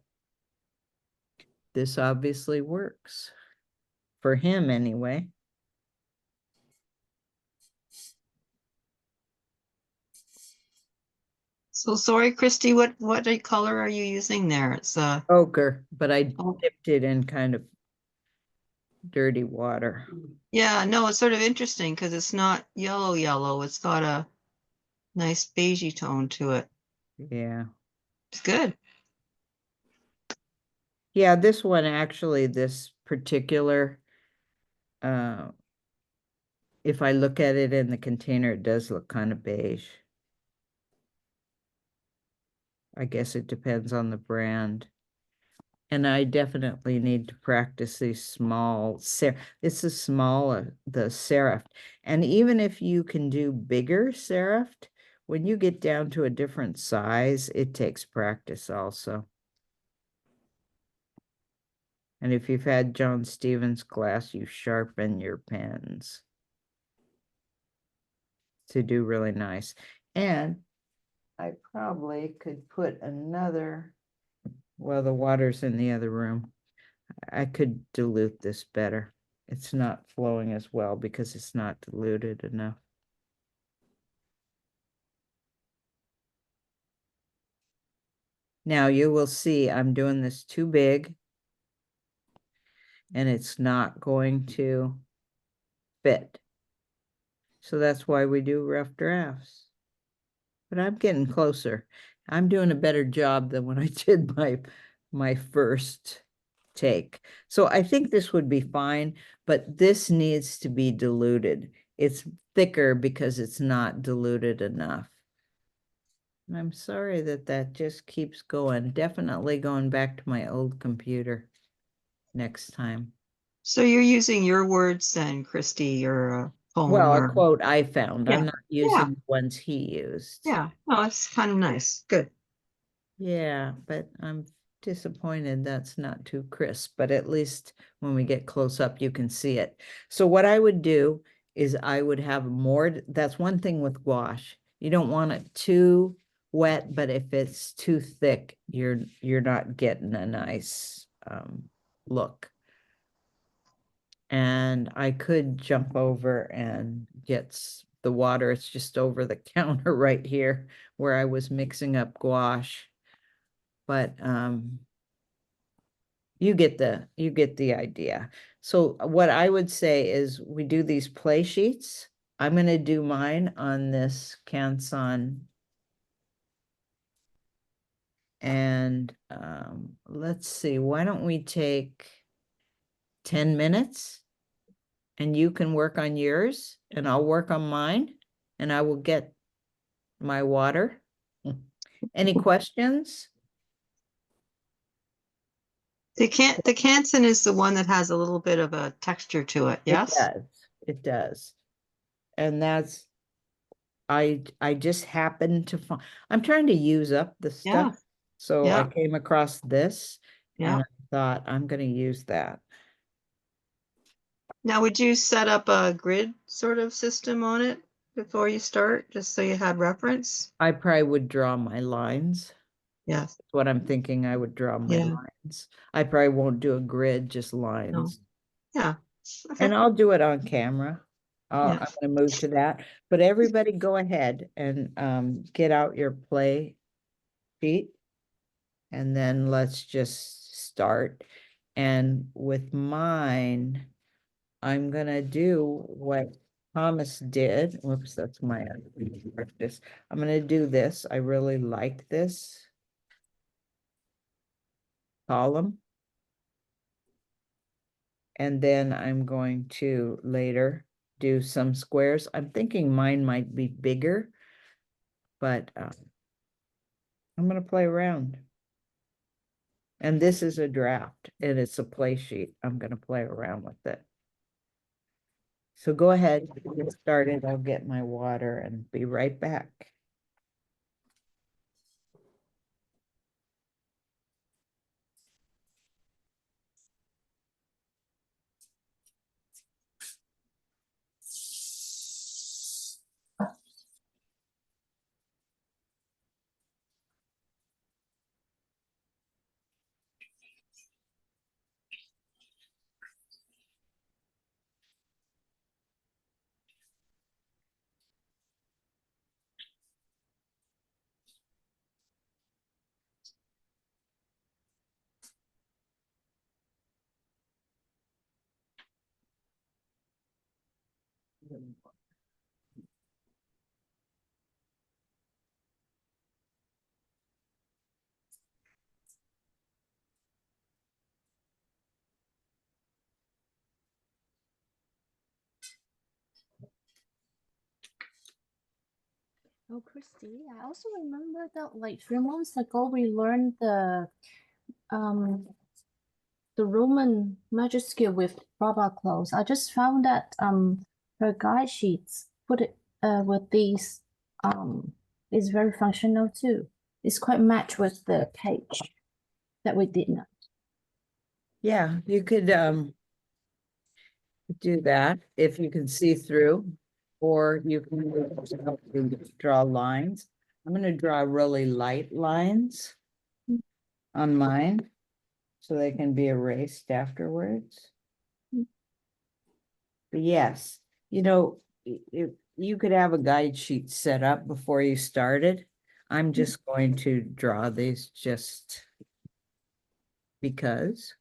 this obviously works for him anyway. So sorry, Christy, what color are you using there? It's Ochre, but I Oh. dipped it in kind of dirty water. yeah, no, it's sort of interesting because it's not yellow. It's got a nice beigey tone to it. Yeah. It's good. Yeah, this one actually, this particular, if I look at it in the container, it does look kind of beige. I guess it depends on the brand. And I definitely need to practice these small, it's a small, the serifed. And even if you can do bigger serifed, when you get down to a different size, it takes practice also. And if you've had John Stevens class, you sharpen your pens to do really nice. And I probably could put another, well, the water's in the other room. I could dilute this better. It's not flowing as well because it's not diluted enough. Now you will see I'm doing this too big and it's not going to fit. So that's why we do rough drafts. But I'm getting closer. I'm doing a better job than when I did my first take. So I think this would be fine, but this needs to be diluted. It's thicker because it's not diluted enough. And I'm sorry that that just keeps going. Definitely going back to my old computer next time. So you're using your words then, Christy, your poem Well, a or quote I found. Yeah. I'm not using the ones he used. yeah. Oh, it's kind of nice. Good. Yeah, but I'm disappointed that's not too crisp, but at least when we get close up, you can see it. So what I would do is I would have more, that's one thing with gouache. You don't want it too wet, but if it's too thick, you're not getting a nice look. And I could jump over and get the water. It's just over the counter right here where I was mixing up gouache. But you get the idea. So what I would say is we do these play sheets. I'm going to do mine on this Canson. And let's see, why don't we take 10 minutes and you can work on yours and I'll work on mine and I will get my water. Any questions? The Canson is the one that has a little bit of a texture to it. Yes. It does. It does. And that's, I just happened to find, I'm trying to use up the Yeah. stuff. So I Yeah. came across this Yeah. and I thought I'm going to use that. Now, would you set up a grid sort of system on it before you start, just so you had reference? I probably would draw my lines. Yes. That's what I'm thinking. I would draw my Yeah. lines. I probably won't do a grid, just lines. Yeah. Okay. And I'll do it on camera. Yeah. I'm going to move to that. But everybody go ahead and get out your play sheet. And then let's just start. And with mine, I'm going to do what Thomas did. Whoops, that's my practice. I'm going to do this. I really like this column. And then I'm going to later do some squares. I'm thinking mine might be bigger, but I'm gonna play around. And this is a draft and it's a play sheet. I'm gonna play around with it. So go ahead, get started. I'll get my water and be right back. Oh, Christy, I also remember that like 3 months ago we learned um the Roman magic skill with Baba clothes. I just found that her guide sheets put it with these is very functional too. It's quite matched with the page that we did now. Yeah, you could do that if you can see through, or you can draw lines. I'm gonna draw really light lines on mine so they can be erased afterwards. But yes, you know, if you could have a guide sheet set up before you started. I'm just going to draw these just because.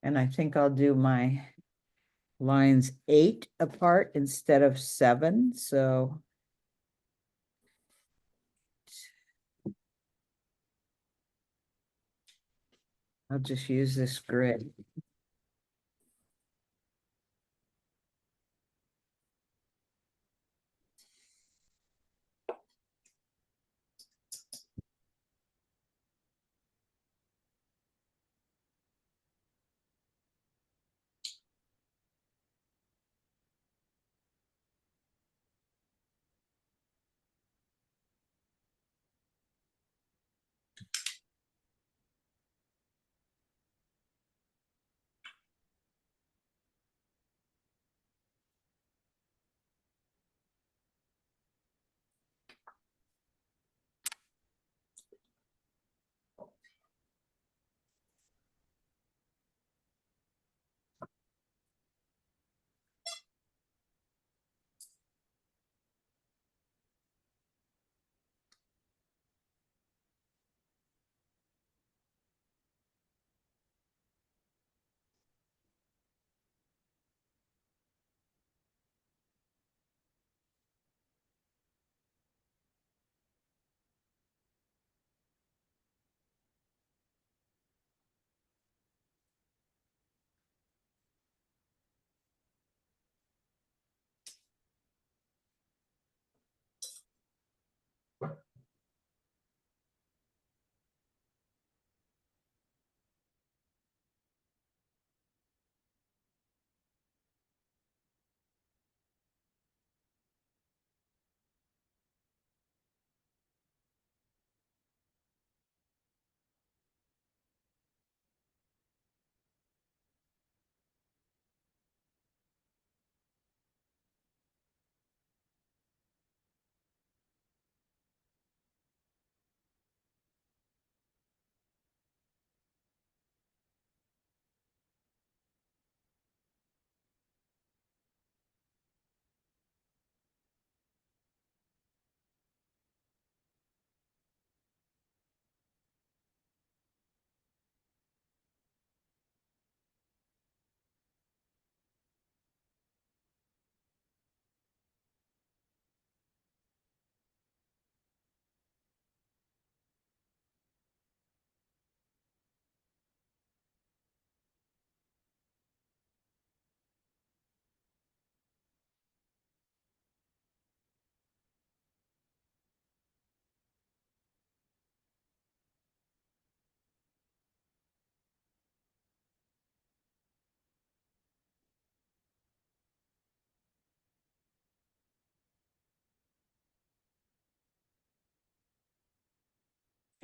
And I think I'll do my lines 8 apart instead of 7, so. I'll just use this grid.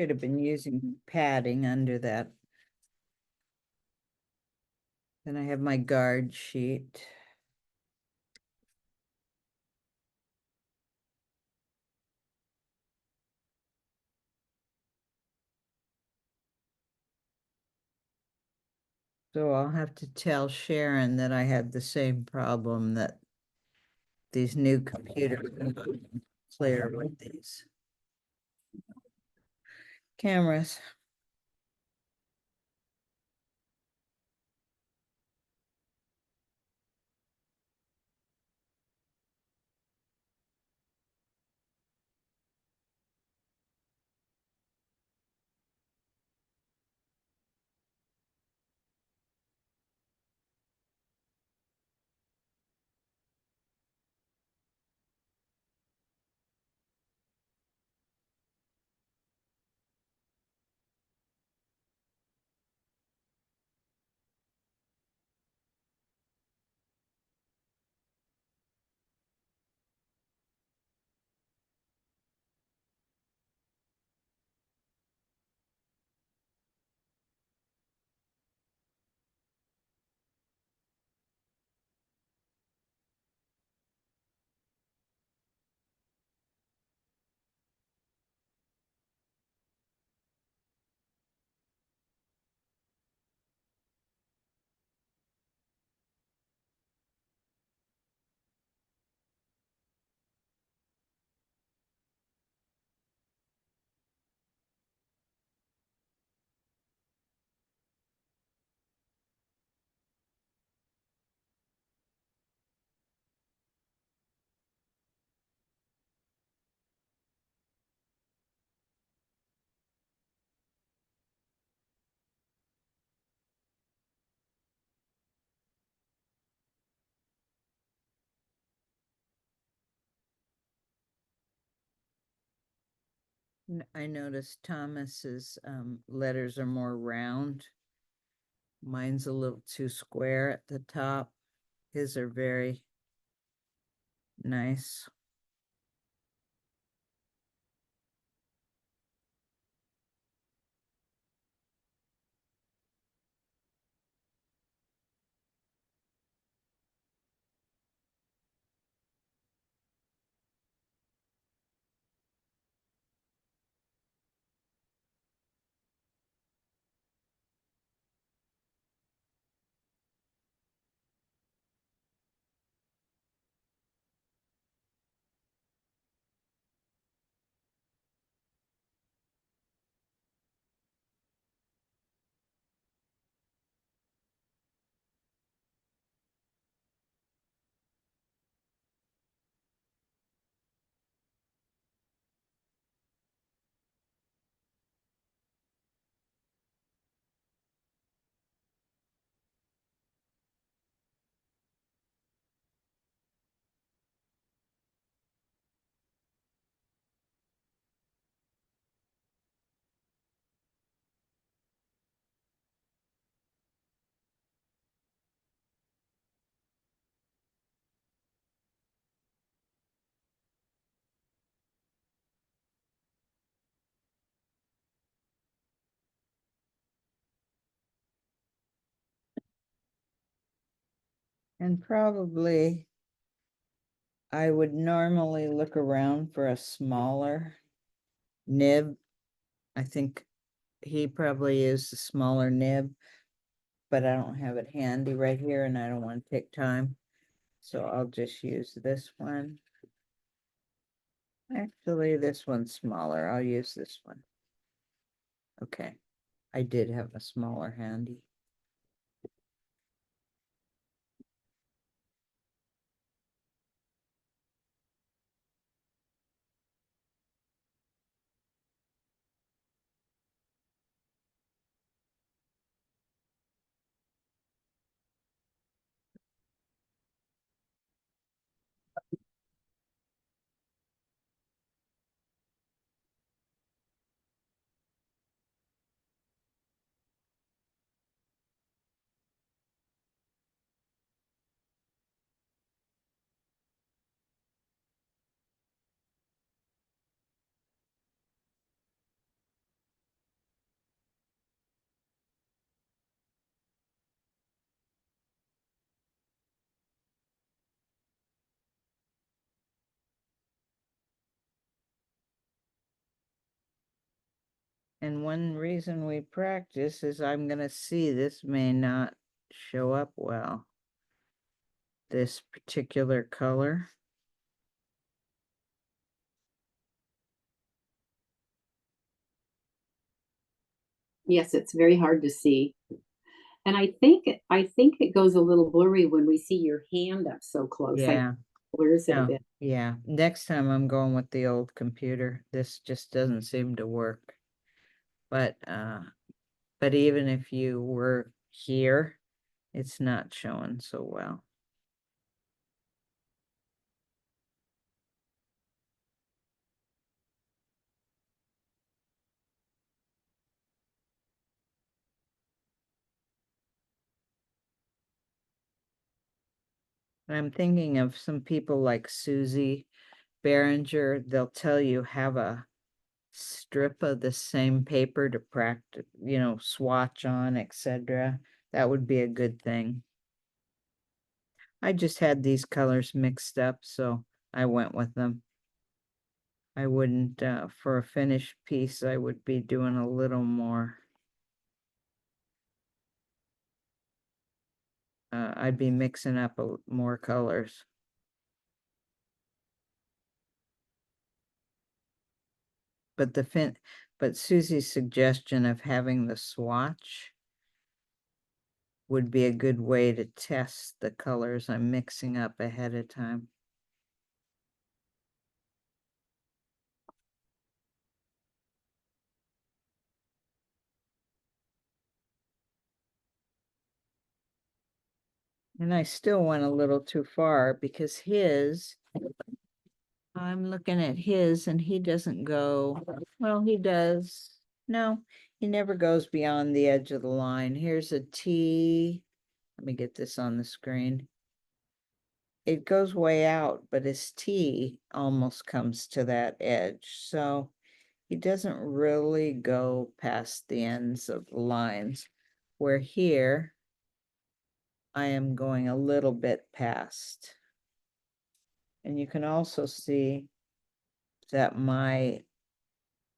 Should have been using padding under that. Then I have my guard sheet. So I'll have to tell Sharon that I had the same problem, that these new computers are clear with these cameras. I noticed Thomas's letters are more round. Mine's a little too square at the top. His are very nice. And probably I would normally look around for a smaller nib. I think he probably used a smaller nib, but I don't have it handy right here and I don't want to take time. So I'll just use this one. Actually, this one's smaller. I'll use this one. Okay, I did have a smaller handy. And one reason we practice is I'm gonna see this may not show up well. This particular color. Yes, it's very hard to see. And I think it goes a little blurry when we see your hand up so close. Like Yeah. blurs it a No, bit. yeah. Next time I'm going with the old computer. This just doesn't seem to work. But even if you were here, it's not showing so well. I'm thinking of some people like Susie Behringer. They'll tell you have a strip of the same paper to practice, swatch on, etc. That would be a good thing. I just had these colors mixed up, so I went with them. I wouldn't, for a finished piece, I would be doing a little more. I'd be mixing up more colors. But Susie's suggestion of having the swatch would be a good way to test the colors I'm mixing up ahead of time. And I still went a little too far because I'm looking at his and he doesn't go, well, he does. No, he never goes beyond the edge of the line. Here's a T. Let me get this on the screen. It goes way out, but his T almost comes to that edge. So he doesn't really go past the ends of the lines. Where here, I am going a little bit past. And you can also see that my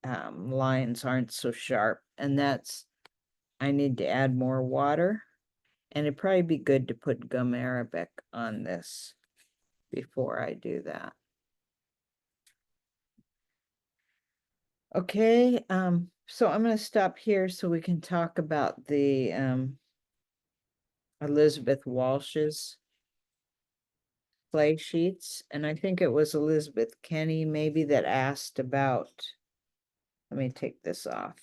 lines aren't so sharp, and I need to add more water, and it'd probably be good to put gum arabic on this before I do that. Okay, so I'm going to stop here so we can talk about the Elizabeth Walsh's play sheets, and I think it was Elizabeth Kenny maybe that asked about, let me take this off.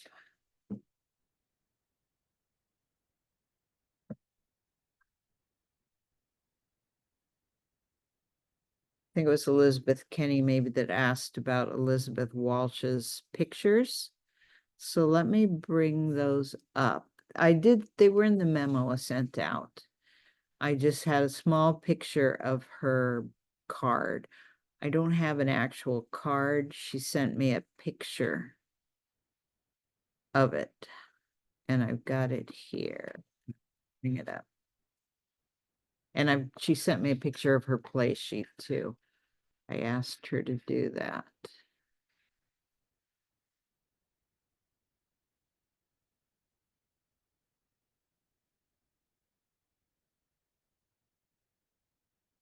I think it was Elizabeth Kenny maybe that asked about Elizabeth Walsh's pictures. So let me bring those up. They were in the memo I sent out. I just had a small picture of her card. I don't have an actual card. She sent me a picture of it. And I've got it here. Bring it up. And she sent me a picture of her play sheet too. I asked her to do that.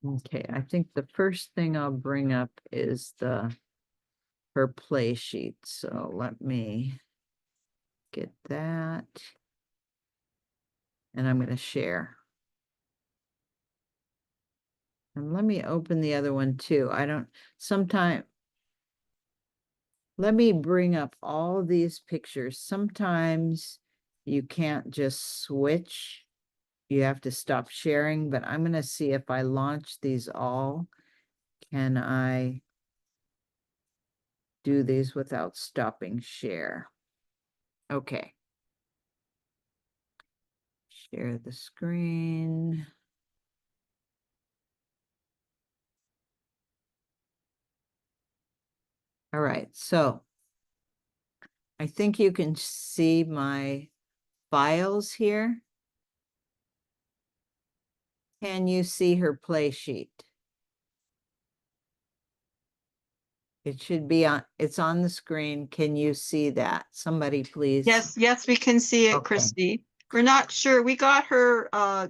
Okay, I think the first thing I'll bring up is her play sheet. So let me get that. And I'm going to share. And let me open the other one too. Let me bring up all these pictures. Sometimes you can't just switch. You have to stop sharing, but I'm going to see if I launch these all. Can I do these without stopping share? Okay. Share the screen. All right, so I think you can see my files here. Can you see her play sheet? It should be on, it's on the screen. Can you see that? Somebody please. Yes, we can see it, Okay. Christy. We're not sure. We got her a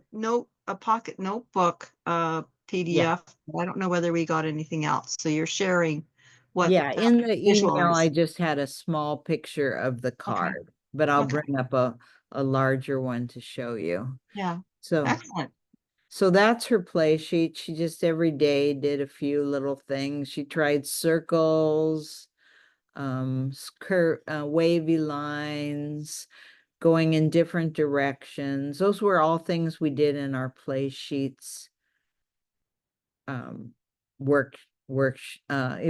pocket notebook PDF. I don't know whether we got anything else. So you're sharing what Yeah, in the visual email, is. I just had a small picture of the card, but I'll Okay. bring up a larger one to show you. Yeah, So, excellent. so that's her play sheet. She just every day did a few little things. She tried circles, wavy lines, going in different directions. Those were all things we did in our play sheets. It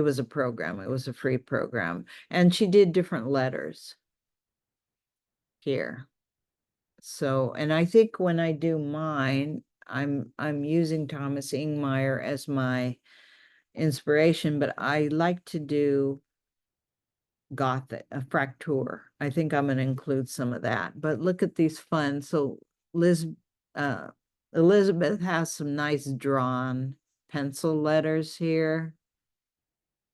was a program. It was a free program. And she did different letters here. So, and I think when I do mine, I'm using Thomas Ingmire as my inspiration, but I like to do Gothic, a Fraktur. I think I'm going to include some of that. But look at these fun. So Elizabeth has some nice drawn pencil letters here.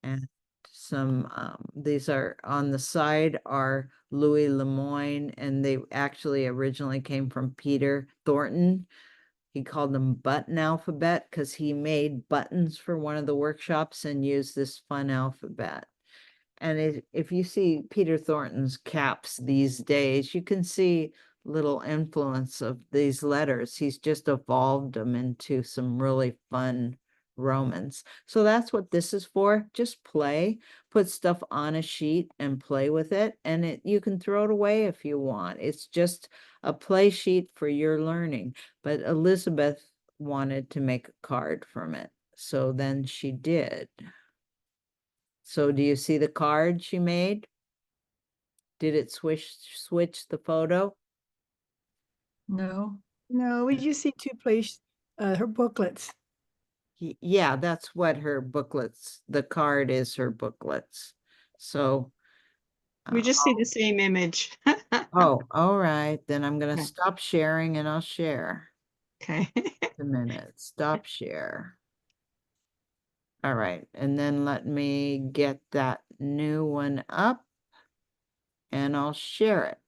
And some, these are on the side are Louis Lemoyne, and they actually originally came from Peter Thornton. He called them button alphabet because he made buttons for one of the workshops and used this fun alphabet. And if you see Peter Thornton's caps these days, you can see little influence of these letters. He's just evolved them into some really fun Romans. So that's what this is for. Just play, put stuff on a sheet and play with it. And you can throw it away if you want. It's just a play sheet for your learning. But Elizabeth wanted to make a card from it. So then she did. So do you see the card she made? Did it switch the photo? No, we just see two her booklets. Yeah, that's what her booklets, the card is her booklets. So. We just see the same image. Oh, all right. Then I'm going to Okay. stop sharing and I'll share. Okay. A minute. Stop share. All right. And then let me get that new one up and I'll share it.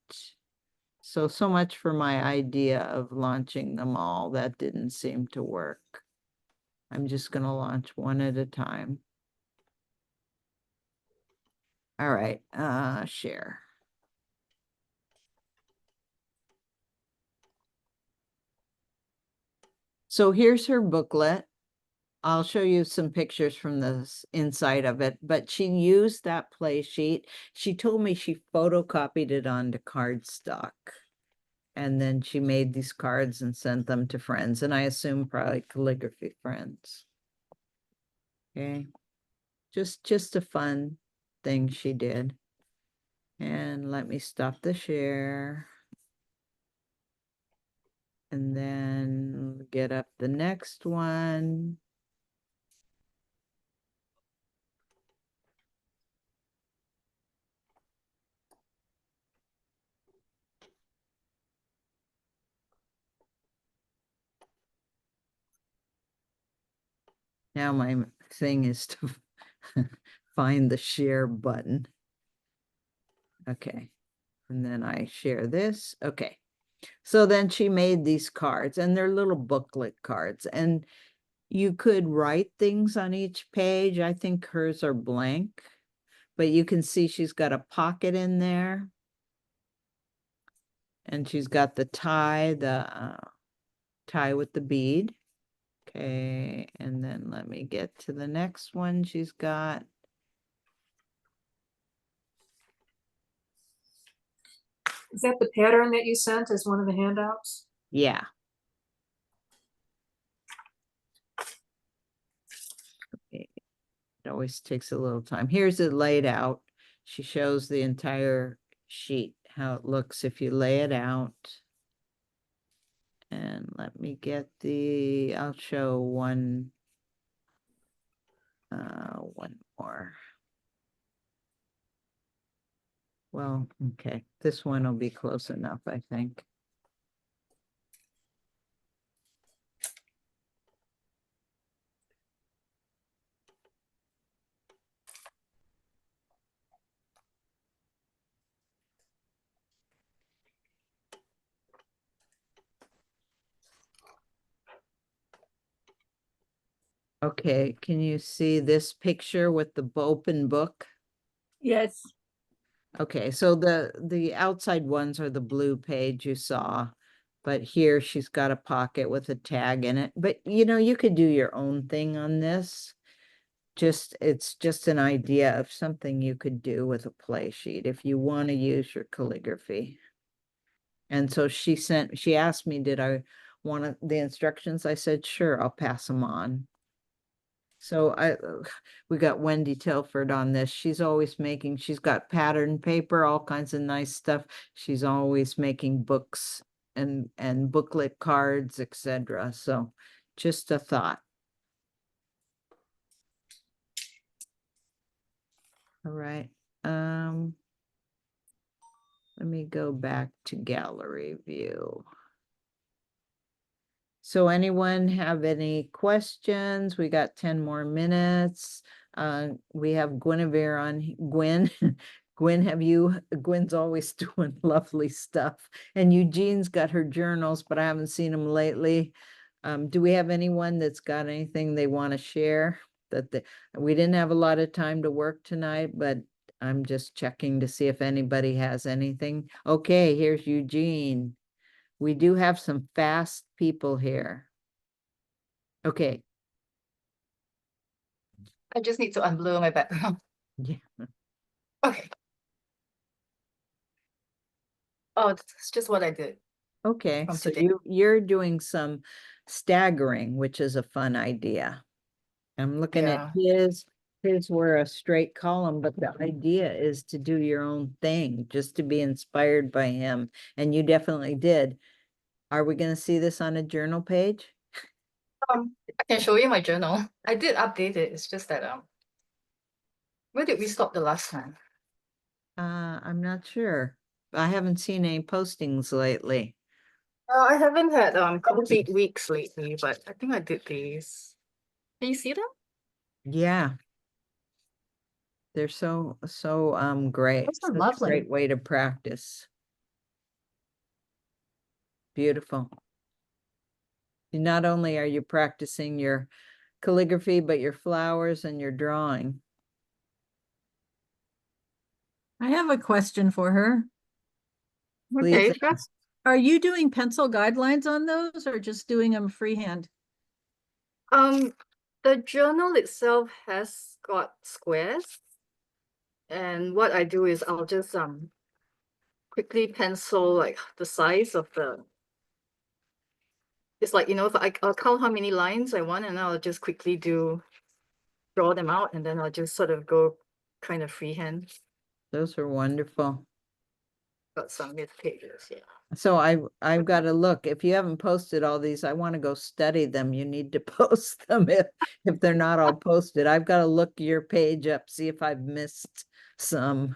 So much for my idea of launching them all. That didn't seem to work. I'm just going to launch one at a time. All right, share. So here's her booklet. I'll show you some pictures from the inside of it, but she used that play sheet. She told me she photocopied it onto cardstock. And then she made these cards and sent them to friends, and I assume probably calligraphy friends. Okay, just a fun thing she did. And let me stop the share. And then get up the next one. Now my thing is to find the share button. Okay, and then I share this. Okay, so then she made these cards, and they're little booklet cards, and you could write things on each page. I think hers are blank, but you can see she's got a pocket in there, and she's got the tie with the bead. Okay, and then let me get to the next one she's got. Is that the pattern that you sent as one of the handouts? Yeah. Okay. It always takes a little time. Here's it laid out. She shows the entire sheet, how it looks if you lay it out. And let me get I'll show one more. Well, okay, this one will be close enough, I think. Okay, can you see this picture with the open book? Yes. Okay, so the outside ones are the blue page you saw, but here she's got a pocket with a tag in it. But you know, you could do your own thing on this. It's just an idea of something you could do with a play sheet if you want to use your calligraphy. And so she asked me, did I want the instructions? I said, sure, I'll pass them on. So we got Wendy Tilford on this. She's got pattern paper, all kinds of nice stuff. She's always making books and booklet cards, etc. So just a thought. All right. Let me go back to gallery view. So anyone have any questions? We got 10 more minutes. We have Guinevere on. Gwen, Gwen's always doing lovely stuff. And Eugene's got her journals, but I haven't seen them lately. Do we have anyone that's got anything they want to share? We didn't have a lot of time to work tonight, but I'm just checking to see if anybody has anything. Okay, here's Eugene. We do have some fast people here. Okay. I just need to unblur my background. Yeah. Okay. Oh, that's just what I did. Okay, From so today. you're doing some staggering, which is a fun idea. I'm looking at his were a straight column, but the idea is to do your own thing, just to be inspired by him. And you definitely did. Are we going to see this on a journal page? I can show you my journal. I did update it. It's just that where did we stop the last time? I'm not sure. I haven't seen any postings lately. I haven't had complete weeks lately, but I think I did these. Can you see them? Yeah. They're so great. Those are Such a lovely. great way to practice. Beautiful. Not only are you practicing your calligraphy, but your flowers and your drawing. I have a question for her. Okay, Please. that's Are you doing pencil guidelines on those or just doing them freehand? the journal itself has got squares. And what I do is I'll just quickly pencil like the size of it's like, you know, if I'll count how many lines I want and I'll just quickly draw them out and then I'll just sort of go kind of freehand. Those are wonderful. Got some mid pages, yeah. So I've got to look. If you haven't posted all these, I want to go study them. You need to post them if they're not all posted. I've got to look your page up, see if I've missed some.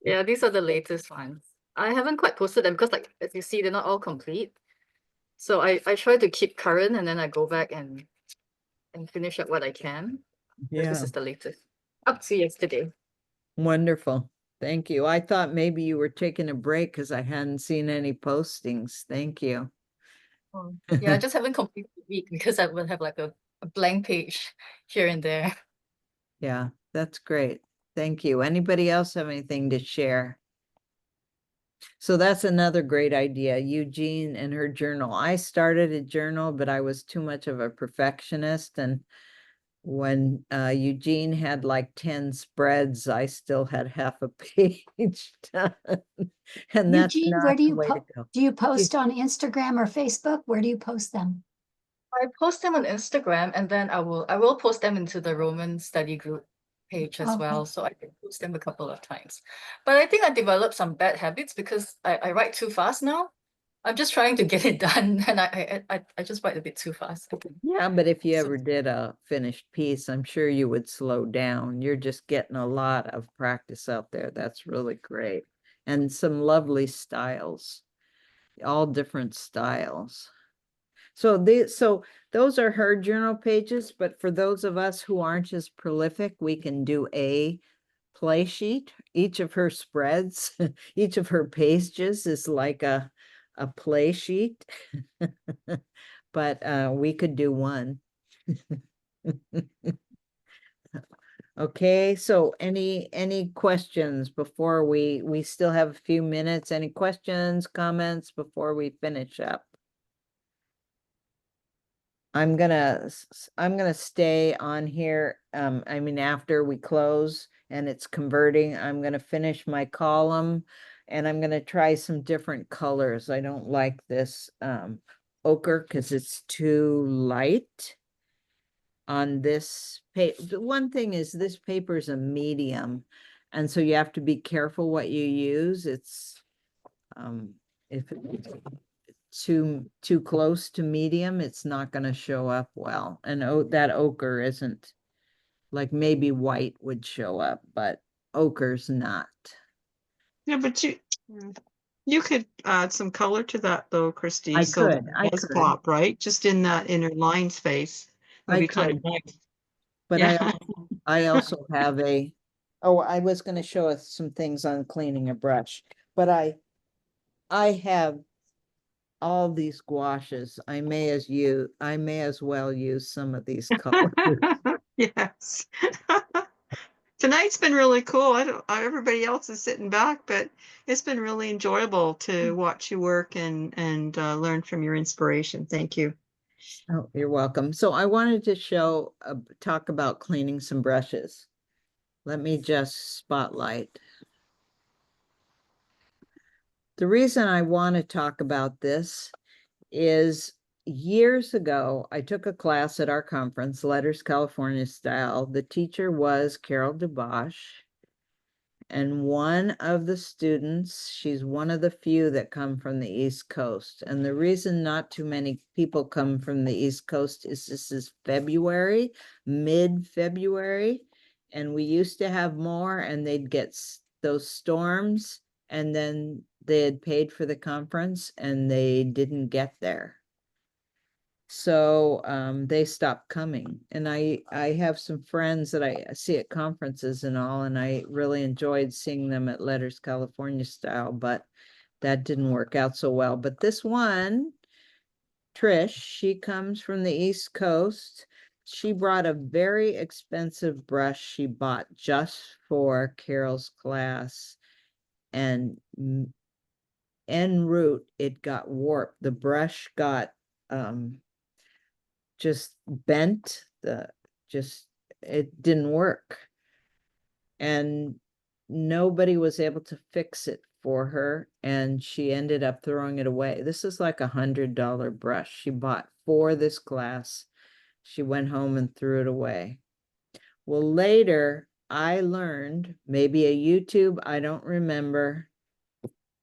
Yeah, these are the latest ones. I haven't quite posted them because, like, as you see, they're not all complete. So I try to keep current and then I go back and finish up what I can. Yeah. This is the latest. Up to yesterday. Wonderful. Thank you. I thought maybe you were taking a break because I hadn't seen any postings. Thank you. Yeah, I just haven't completed the week because I will have like a blank page here and there. Yeah, that's great. Thank you. Anybody else have anything to share? So that's another great idea, Eugene and her journal. I started a journal, but I was too much of a perfectionist. And when Eugene had like 10 spreads, I still had half a page done. And that's Eugene, not where do the you way to go. do you post on Instagram or Facebook? Where do you post them? I post them on Instagram and then I will post them into the Roman study group page as Okay. well. So I can post them a couple of times. But I think I developed some bad habits because I write too fast now. I'm just trying to get it done and I just write a bit too fast. Yeah, but if you So- ever did a finished piece, I'm sure you would slow down. You're just getting a lot of practice out there. That's really great. And some lovely styles, all different styles. So those are her journal pages, but for those of us who aren't as prolific, we can do a play sheet. Each of her spreads, each of her pages is like a play sheet. But we could do one. Okay, so any questions before we still have a few minutes? Any questions, comments before we finish up? I'm gonna stay on here. I mean, after we close and it's converting, I'm gonna finish my column and I'm gonna try some different colors. I don't like this ochre because it's too light on this paper. The one thing is this paper is a medium, and so you have to be careful what you use. It's if it's too close to medium, it's not going to show up well. And that ochre isn't, like, maybe white would show up, but ochre's not. Yeah, but you could add some color to that though, Christy, I so that could, it does pop, right? Just in that inner line space. Would I be kind of could. nice. But Yeah. I also have I was going to show us some things on cleaning a brush, but I have all these gouaches. I may as well use some of these colors. Yes. Tonight's been really cool. Everybody else is sitting back, but it's been really enjoyable to watch you work and learn from your inspiration. Thank you. Oh, you're welcome. So I wanted to talk about cleaning some brushes. Let me just spotlight. The reason I want to talk about this is years ago, I took a class at our conference, Letters California Style. The teacher was Carol DeBosch. And one of the students, she's one of the few that come from the East Coast. And the reason not too many people come from the East Coast is this is February, mid-February. And we used to have more, and they'd get those storms, and then they had paid for the conference and they didn't get there. So they stopped coming. And I have some friends that I see at conferences and all, and I really enjoyed seeing them at Letters California Style, but that didn't work out so well. But this one, Trish, she comes from the East Coast. She brought a very expensive brush she bought just for Carol's class, and en route it got warped. The brush got just bent, it didn't work. And nobody was able to fix it for her, and she ended up throwing it away. This is like $100 brush she bought for this class. She went home and threw it away. Well, later I learned, maybe a YouTube, I don't remember,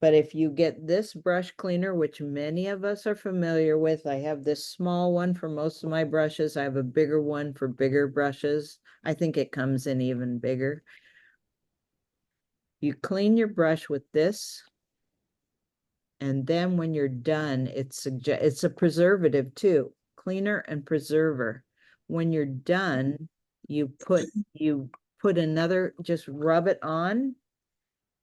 but if you get this brush cleaner, which many of us are familiar with, I have this small one for most of my brushes. I have a bigger one for bigger brushes. I think it comes in even bigger. You clean your brush with this, and then when you're done, it's a preservative too, cleaner and preserver. When you're done, you put another, just rub it on,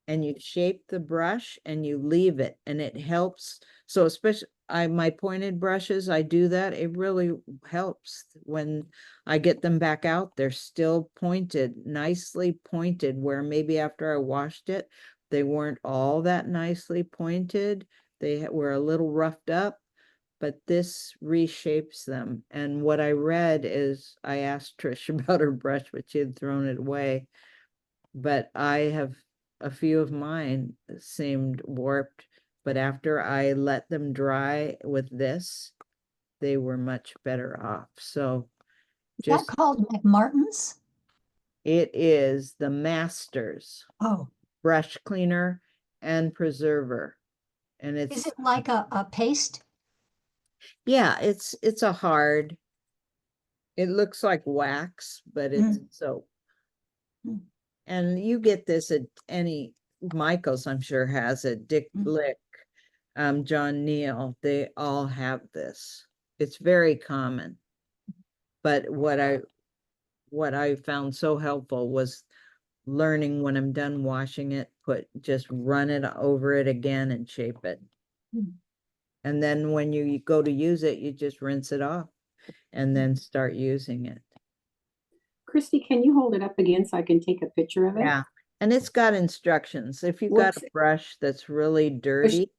and you shape the brush and you leave it, and it helps. So especially my pointed brushes, I do that. It really helps when I get them back out. They're still pointed, nicely pointed, where maybe after I washed it, they weren't all that nicely pointed. They were a little roughed up, but this reshapes them. And what I read is, I asked Trish about her brush, but she had thrown it away. But I have a few of mine seemed warped, but after I let them dry with this, they were much better off. So Is that called McMartin's? it is the Masters Oh, brush cleaner and preserver. And is it's, it like a paste? yeah, it's a hard, it looks like wax, but it's soap. And you get this at any, Michael's I'm sure has it, Dick Blick, John Neal, they all have this. It's very common. But what I found so helpful was learning, when I'm done washing it, just run it over it again and shape it. And then when you go to use it, you just rinse it off. and then start using it. Christy, can you hold it up again so I can take a picture of it? Yeah, and it's got instructions. If you've got What's a brush that's really dirty,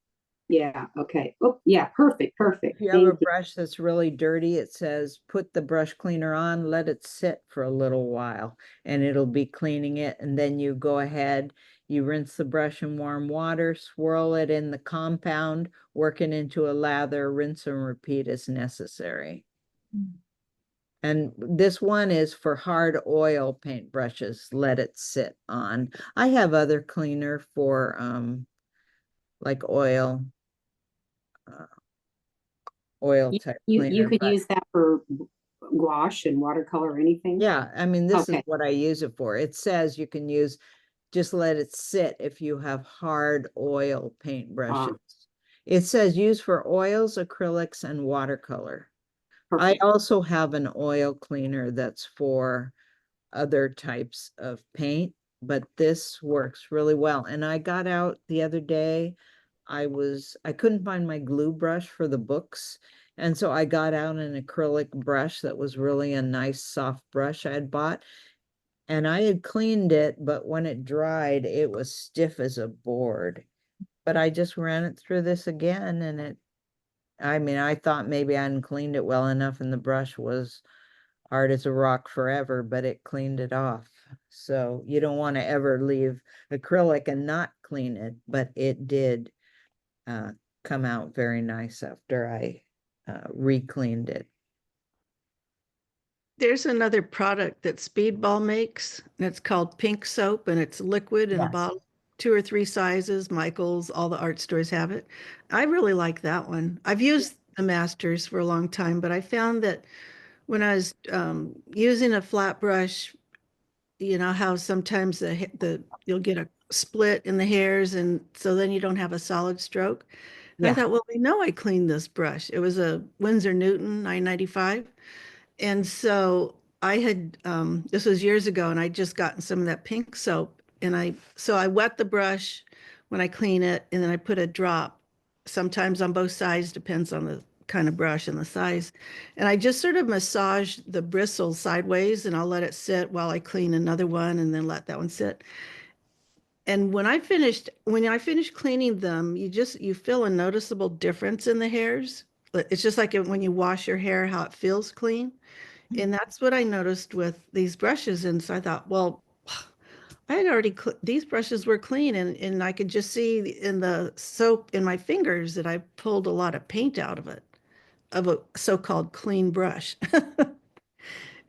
Yeah, okay. Oh, yeah, perfect, perfect. if you have a Thank you. brush that's really dirty, it says, put the brush cleaner on, let it sit for a little while, and it'll be cleaning it. And then you go ahead, you rinse the brush in warm water, swirl it in the compound, work it into a lather, rinse and repeat as necessary. And this one is for hard oil paint brushes, let it sit on. I have other cleaner for like oil type You cleaner, could but use that for gouache and watercolor or anything? yeah, I mean, this is Okay. what I use it for. It says you can use, just let it sit if you have hard oil paint brushes. It says use for oils, acrylics, and watercolor. I Perfect. also have an oil cleaner that's for other types of paint, but this works really well. And I got out the other day, I couldn't find my glue brush for the books. And so I got out an acrylic brush that was really a nice soft brush I had bought. And I had cleaned it, but when it dried, it was stiff as a board. But I just ran it through this again and I mean, I thought maybe I hadn't cleaned it well enough and the brush was hard as a rock forever, but it cleaned it off. So you don't want to ever leave acrylic and not clean it, but it did come out very nice after I re-cleaned it. There's another product that Speedball makes, and it's called Pink Soap, and it's liquid in a Yes. bottle, 2 or 3 sizes. Michael's, all the art stores have it. I really like that one. I've used the Masters for a long time, but I found that when I was using a flat brush, you know how sometimes you'll get a split in the hairs, and so then you don't have a solid stroke. And I Yeah. thought, well, I know I cleaned this brush. It was a Winsor Newton 995. And so I had, this was years ago, and I'd just gotten some of that pink soap. And so I wet the brush when I clean it, and then I put a drop, sometimes on both sides, depends on the kind of brush and the size. And I just sort of massage the bristles sideways, and I'll let it sit while I clean another one, and then let that one sit. And when I finished cleaning them, you feel a noticeable difference in the hairs. It's just like when you wash your hair, how it feels clean. And that's what I noticed with these brushes. And so I thought, well, I had already, these brushes were clean, and I could just see in the soap in my fingers that I pulled a lot of paint out of it, of a so-called clean brush.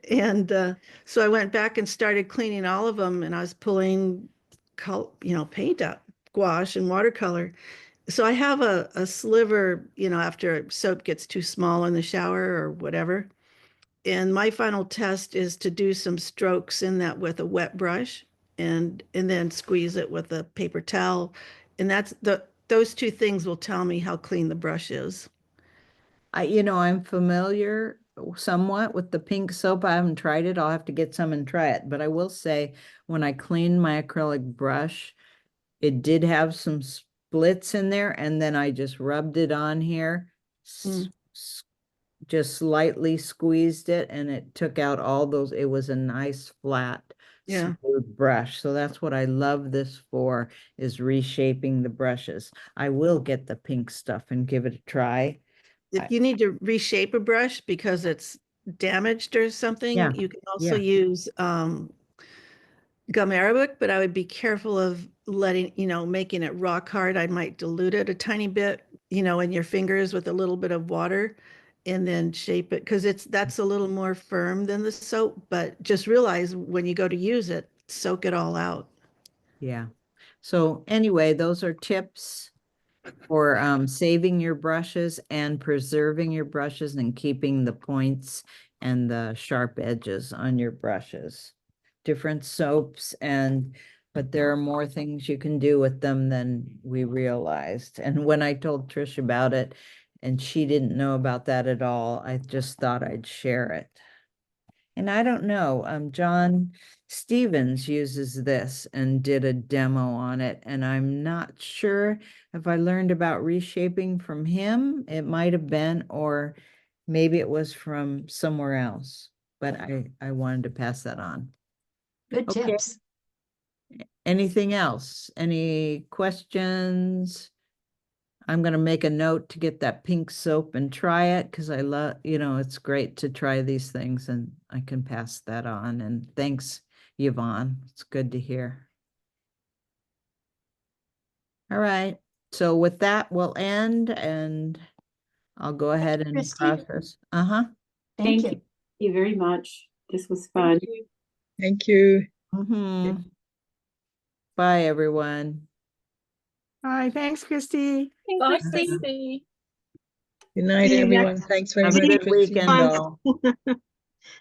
And so I went back and started cleaning all of them, and I was pulling, paint out, gouache and watercolor. So I have a sliver, after soap gets too small in the shower or whatever. And my final test is to do some strokes in that with a wet brush, and then squeeze it with a paper towel. And those 2 things will tell me how clean the brush is. I'm familiar somewhat with the pink soap. I haven't tried it. I'll have to get some and try it. But I will say, when I cleaned my acrylic brush, it did have some splits in there, and then I just rubbed it on here, just slightly squeezed it, and it took out all those. It was a nice flat, Yeah. smooth brush. So that's what I love this for, is reshaping the brushes. I will get the pink stuff and give it a try. If you need to reshape a brush because it's damaged or something, Yeah, you can also yeah. use gum arabic, but I would be careful of making it rock hard. I might dilute it a tiny bit, in your fingers with a little bit of water, and then shape it, because that's a little more firm than the soap. But just realize when you go to use it, soak it all out. Yeah. So anyway, those are tips for saving your brushes and preserving your brushes and keeping the points and the sharp edges on your brushes. Different soaps, but there are more things you can do with them than we realized. And when I told Trish about it, and she didn't know about that at all, I just thought I'd share it. And I don't know, John Stevens uses this and did a demo on it, and I'm not sure if I learned about reshaping from him. It might have been, or Maybe it was from somewhere else, but I wanted to pass that on. Good Okay. tips. Anything else? Any questions? I'm gonna make a note to get that pink soap and try it because I love, it's great to try these things and I can pass that on. And thanks, Yvonne. It's good to hear. All right. So with that, we'll end and I'll go ahead and Christy. process. Uh-huh. Thank you. Thank you very much. This was fun. Thank you. Mm-hmm. Bye, everyone. Hi, thanks, Christy. Bye, Uh-huh. Christy. Good night, See you everyone. next- Thanks very Have a much, good Christine. weekend, all.